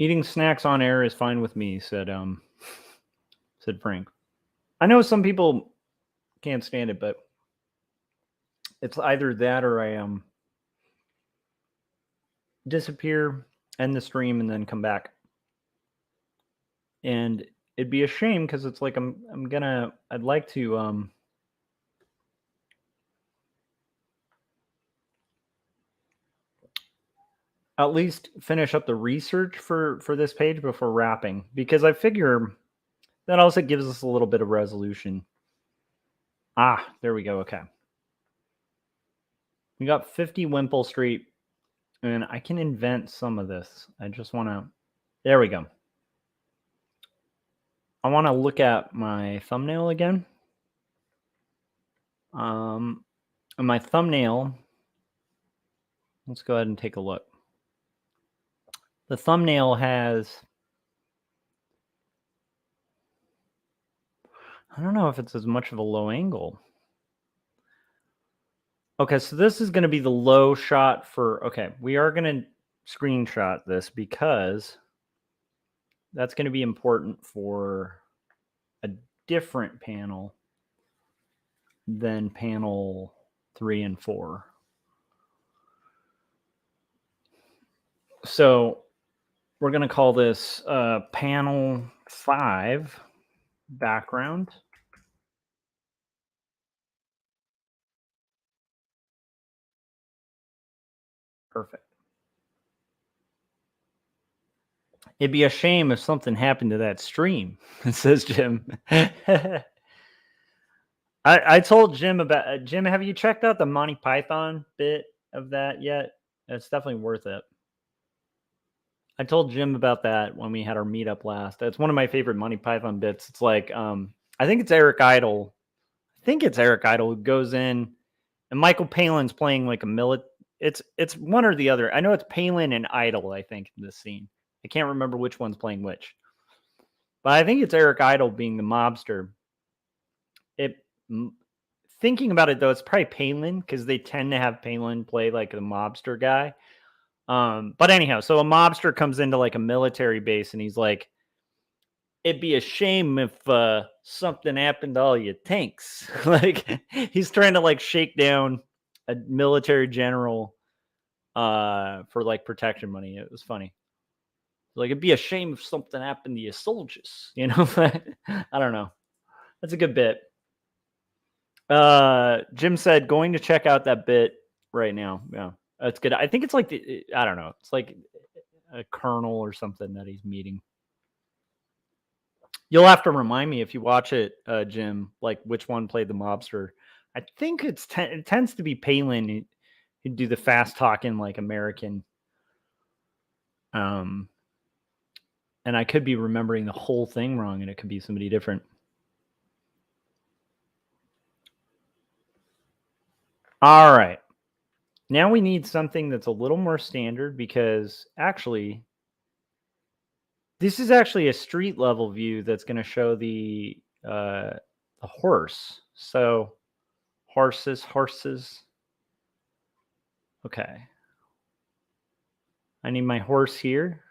Eating snacks on air is fine with me, said Frank. I know some people can't stand it, but it's either that or I disappear, end the stream, and then come back. And it'd be a shame because it's like I'd like to at least finish up the research for this page before wrapping, because I figure that also gives us a little bit of resolution. There we go. Okay. We got 50 Wimpole Street, and I can invent some of this. I just want to, there we go. I want to look at my thumbnail again. My thumbnail, let's go ahead and take a look. The thumbnail has, I don't know if it's as much of a low angle. Okay, so this is going to be the low shot for, okay, we are going to screenshot this because that's going to be important for a different panel than panel 3 and 4. So we're going to call this panel 5 background. Perfect. It'd be a shame if something happened to that stream, says Jim. I told Jim about, Jim, have you checked out the Monty Python bit of that yet? It's definitely worth it. I told Jim about that when we had our meetup last. It's one of my favorite Monty Python bits. It's like, I think it's Eric Idle. Who goes in, and Michael Palin's playing like a it's one or the other. I know it's Palin and Idle, I think, in this scene. I can't remember which one's playing which. But I think it's Eric Idle being the mobster. Thinking about it, though, it's probably Palin, because they tend to have Palin play like the mobster guy. But anyhow, so a mobster comes into like a military base, and he's like, it'd be a shame if something happened to all your tanks. Like, he's trying to like shake down a military general for like protection money. It was funny. Like, it'd be a shame if something happened to your soldiers, you know? I don't know. That's a good bit. Jim said, going to check out that bit right now. Yeah, that's good. I think it's like, I don't know. It's like a colonel or something that he's meeting. You'll have to remind me if you watch it, Jim, like which one played the mobster. I think it tends to be Palin who do the fast talking like American. And I could be remembering the whole thing wrong, and it could be somebody different. All right. Now we need something that's a little more standard, because actually, this is actually a street level view that's going to show the horse. So horses. Okay. I need my horse here,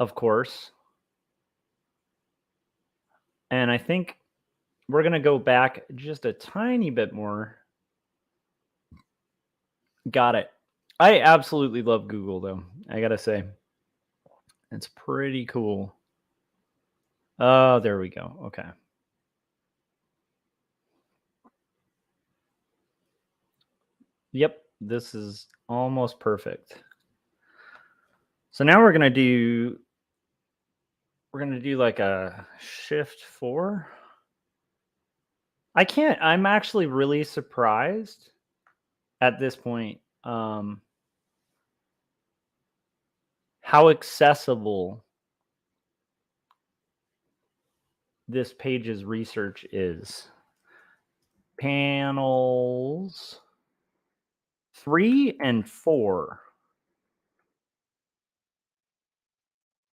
of course. And I think we're going to go back just a tiny bit more. Got it. I absolutely love Google, though. I gotta say, it's pretty cool. Oh, there we go. Okay. Yep, this is almost perfect. So now we're gonna do like a shift 4. I'm actually really surprised at this point how accessible this page's research is. Panels 3 and 4.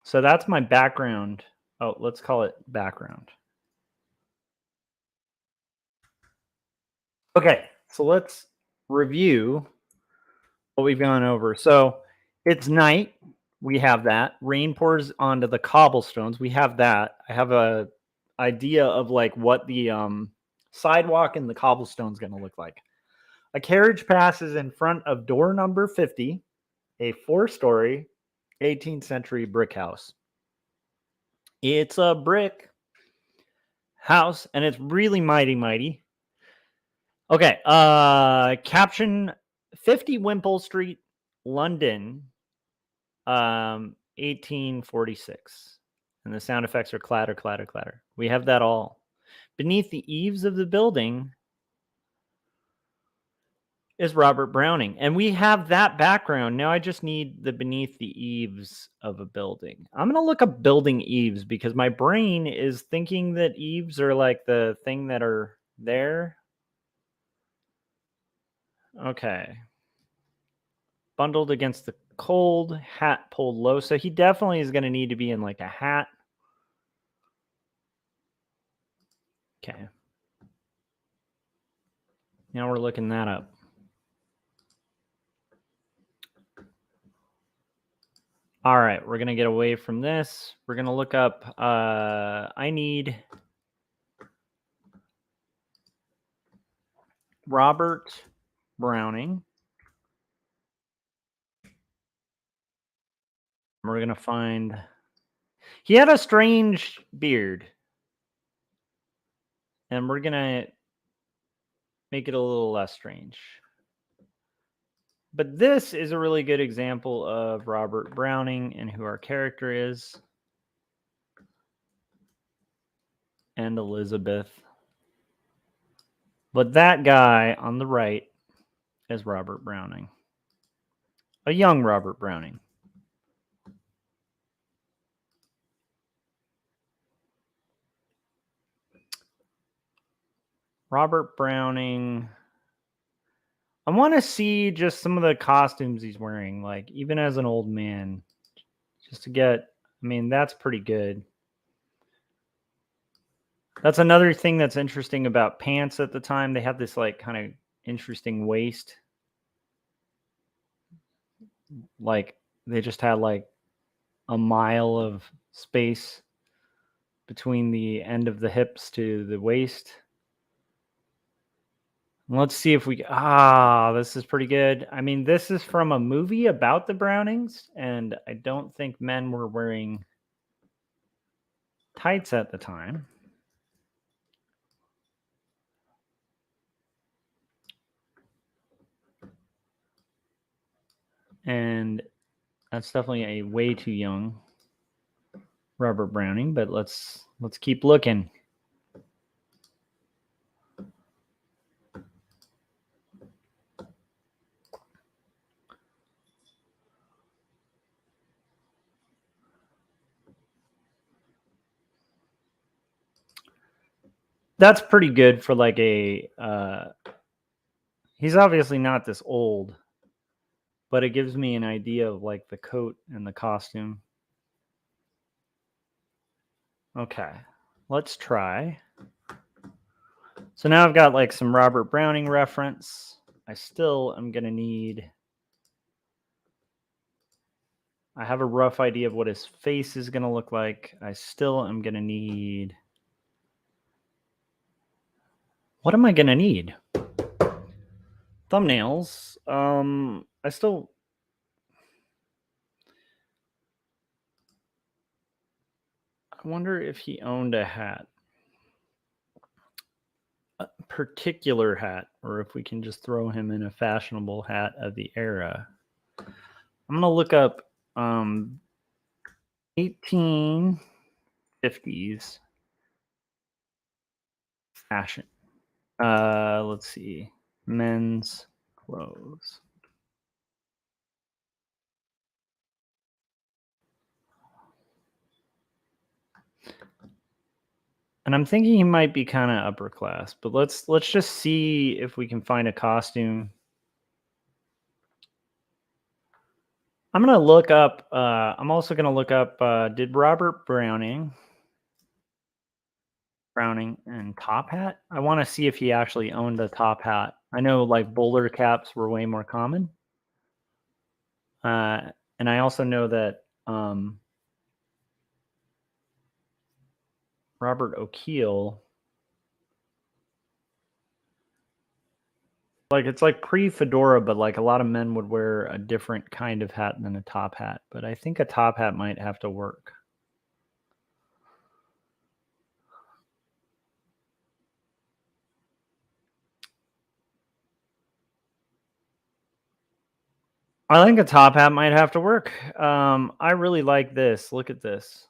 So that's my background. Oh, let's call it background. Okay, so let's review what we've gone over. So it's night. We have that. Rain pours onto the cobblestones. We have that. I have a idea of like what the sidewalk and the cobblestone is going to look like. A carriage passes in front of door number 50, a 4-story 18th century brick house. It's a brick house and it's really mighty. Okay, caption 50 Wimpole Street, London, 1846. And the sound effects are clatter, clatter, clatter. We have that all. Beneath the eaves of the building is Robert Browning. And we have that background. Now I just need the beneath the eaves of a building. I'm going to look up building eaves because my brain is thinking that eaves are like the thing that are there. Okay. Bundled against the cold, hat pulled low. So he definitely is going to need to be in like a hat. Okay. Now we're looking that up. All right, we're going to get away from this. We're going to look up, I need Robert Browning. We're going to find, he had a strange beard. And we're going to make it a little less strange. But this is a really good example of Robert Browning and who our character is. And Elizabeth. But that guy on the right is Robert Browning. A young Robert Browning. Robert Browning. I want to see just some of the costumes he's wearing, like even as an old man, just to get, I mean, that's pretty good. That's another thing that's interesting about pants at the time. They had this like kind of interesting waist. Like they just had like a mile of space between the end of the hips to the waist. Let's see if we, this is pretty good. I mean, this is from a movie about the Brownings, and I don't think men were wearing tights at the time. And that's definitely a way too young Robert Browning, but let's keep looking. That's pretty good for like a he's obviously not this old, but it gives me an idea of like the coat and the costume. Okay, let's try. So now I've got like some Robert Browning reference. I still am going to need, I have a rough idea of what his face is going to look like. I still am going to need, what am I going to need? Thumbnails. I wonder if he owned a hat. A particular hat, or if we can just throw him in a fashionable hat of the era. I'm gonna look up 1850s fashion. Let's see, men's clothes. And I'm thinking he might be kind of upper class, but let's just see if we can find a costume. I'm gonna look up. I'm also gonna look up. Did Robert Browning and top hat? I want to see if he actually owned a top hat. I know like bowler caps were way more common. And I also know that Robert O'Keel, like it's like pre-fedora, but like a lot of men would wear a different kind of hat than a top hat. But I think a top hat might have to work. I think a top hat might have to work. I really like this. Look at this.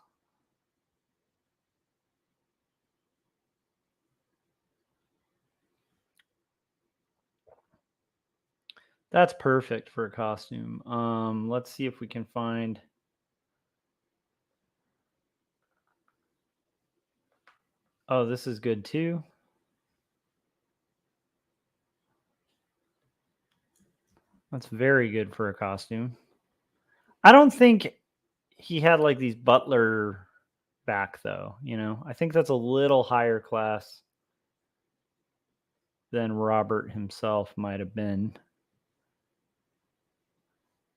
That's perfect for a costume. Let's see if we can find. Oh, this is good too. That's very good for a costume. I don't think he had like these butler back though, you know. I think that's a little higher class than Robert himself might have been.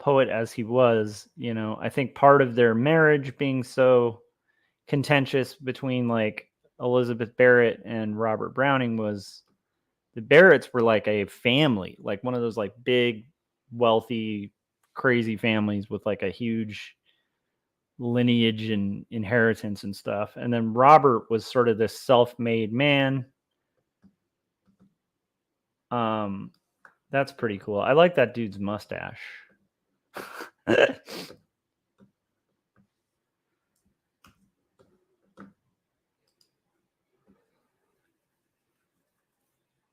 Poet as he was, you know, I think part of their marriage being so contentious between like Elizabeth Barrett and Robert Browning was the Barretts were like a family, like one of those like big, wealthy, crazy families with like a huge lineage and inheritance and stuff. And then Robert was sort of this self-made man. That's pretty cool. I like that dude's mustache.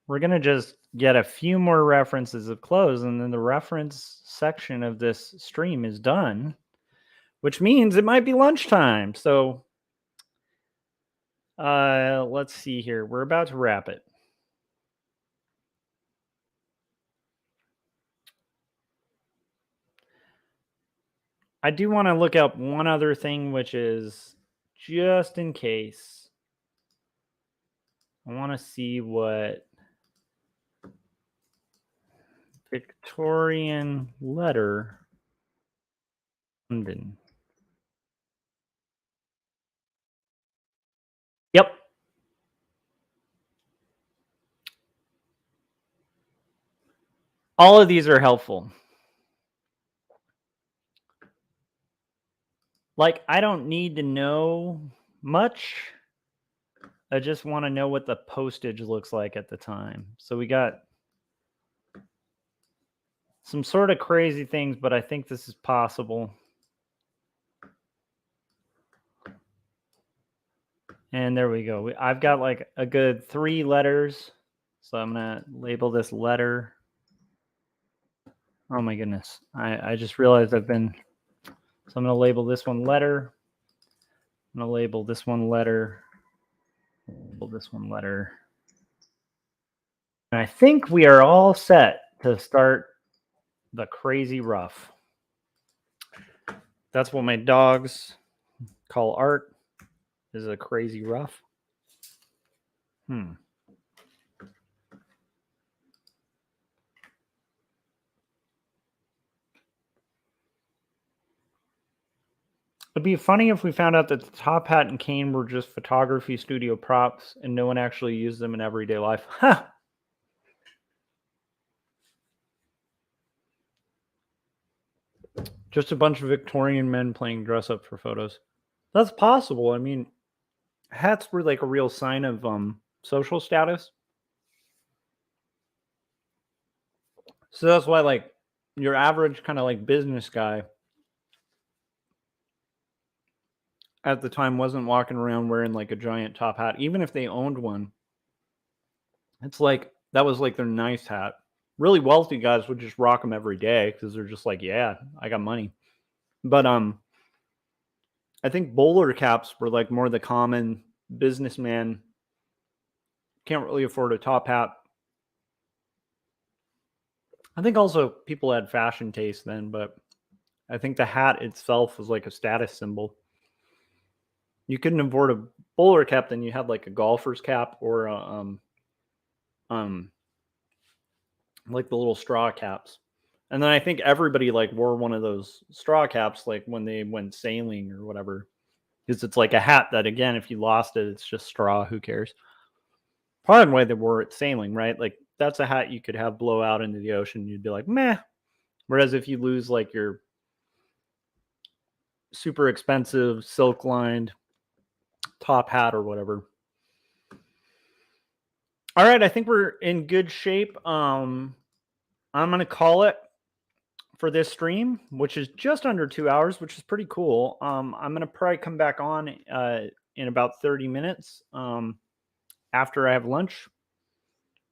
We're going to just get a few more references of clothes, and then the reference section of this stream is done, which means it might be lunchtime. So let's see here. We're about to wrap it. I do want to look up one other thing, which is just in case. I want to see what Victorian letter London. Yep. All of these are helpful. Like, I don't need to know much. I just want to know what the postage looks like at the time. So we got some sort of crazy things, but I think this is possible. And there we go. I've got like a good 3 letters. So I'm going to label this letter. Oh my goodness. I just realized I've been. So I'm going to label this one letter. I'm going to label this one letter. Label this one letter. And I think we are all set to start the crazy rough. That's what my dogs call art, is a crazy rough. It'd be funny if we found out that the top hat and cane were just photography studio props and no one actually used them in everyday life. Huh. Just a bunch of Victorian men playing dress up for photos. That's possible. I mean, hats were like a real sign of social status. So that's why like your average kind of like business guy at the time wasn't walking around wearing like a giant top hat, even if they owned one. It's like that was like their nice hat. Really wealthy guys would just rock them every day because they're just like, yeah, I got money. But I think bowler caps were like more the common businessman. Can't really afford a top hat. I think also people had fashion taste then, but I think the hat itself was like a status symbol. You couldn't afford a bowler cap, then you had like a golfer's cap or like the little straw caps. And then I think everybody like wore one of those straw caps like when they went sailing or whatever. Because it's like a hat that again, if you lost it, it's just straw. Who cares? Probably why they wore it sailing, right? Like that's a hat you could have blow out into the ocean. You'd be like, meh. Whereas if you lose like your super expensive silk lined top hat or whatever. All right, I think we're in good shape. I'm gonna call it for this stream, which is just under 2 hours, which is pretty cool. I'm gonna probably come back on in about 30 minutes after I have lunch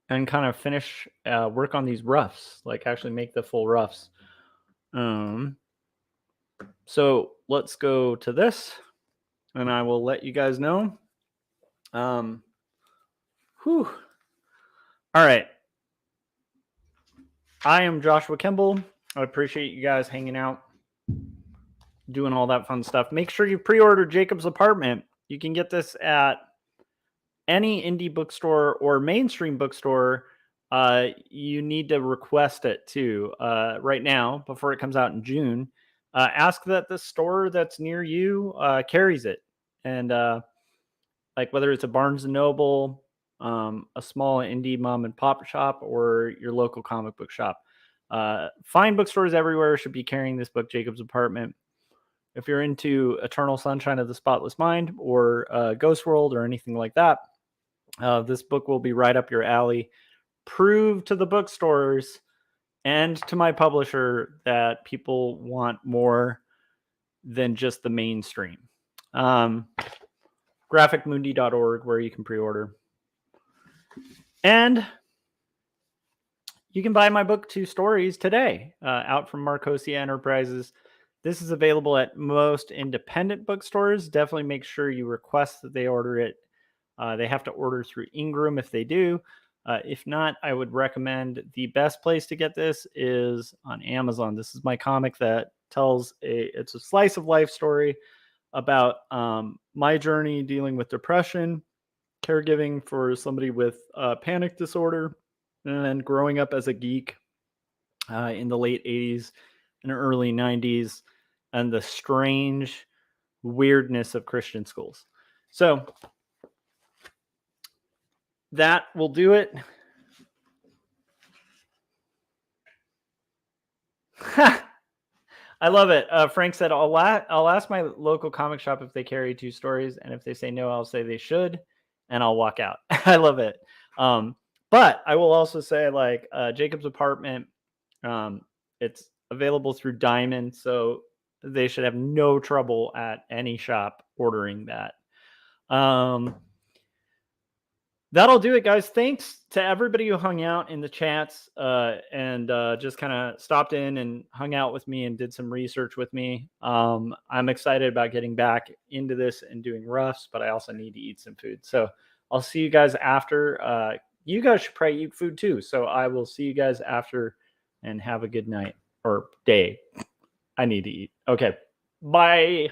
and kind of finish work on these roughs, like actually make the full roughs. So let's go to this, and I will let you guys know. Whew. All right. I am Joshua Kemble. I appreciate you guys hanging out, doing all that fun stuff. Make sure you pre-order Jacob's Apartment. You can get this at any indie bookstore or mainstream bookstore. You need to request it too right now before it comes out in June. Ask that the store that's near you carries it. And like whether it's a Barnes & Noble, a small indie mom and pop shop, or your local comic book shop. Fine bookstores everywhere should be carrying this book, Jacob's Apartment. If you're into Eternal Sunshine of the Spotless Mind or Ghost World or anything like that, this book will be right up your alley. Prove to the bookstores and to my publisher that people want more than just the mainstream. Graphicmundi.org, where you can pre-order. And you can buy my book, Two Stories, today, out from Marcosia Enterprises. This is available at most independent bookstores. Definitely make sure you request that they order it. They have to order through Ingram if they do. If not, I would recommend the best place to get this is on Amazon. This is my comic that tells it's a slice of life story about my journey dealing with depression, caregiving for somebody with panic disorder, and then growing up as a geek in the late 80s and early 90s, and the strange weirdness of Christian schools. So that will do it. I love it. Frank said, I'll ask my local comic shop if they carry Two Stories, and if they say no, I'll say they should, and I'll walk out. I love it. But I will also say, like, Jacob's Apartment, it's available through Diamond, so they should have no trouble at any shop ordering that. That'll do it, guys. Thanks to everybody who hung out in the chats and just kind of stopped in and hung out with me and did some research with me. I'm excited about getting back into this and doing roughs, but I also need to eat some food. So I'll see you guys after. You guys should probably eat food too. So I will see you guys after, and have a good night or day. I need to eat. Okay. Bye.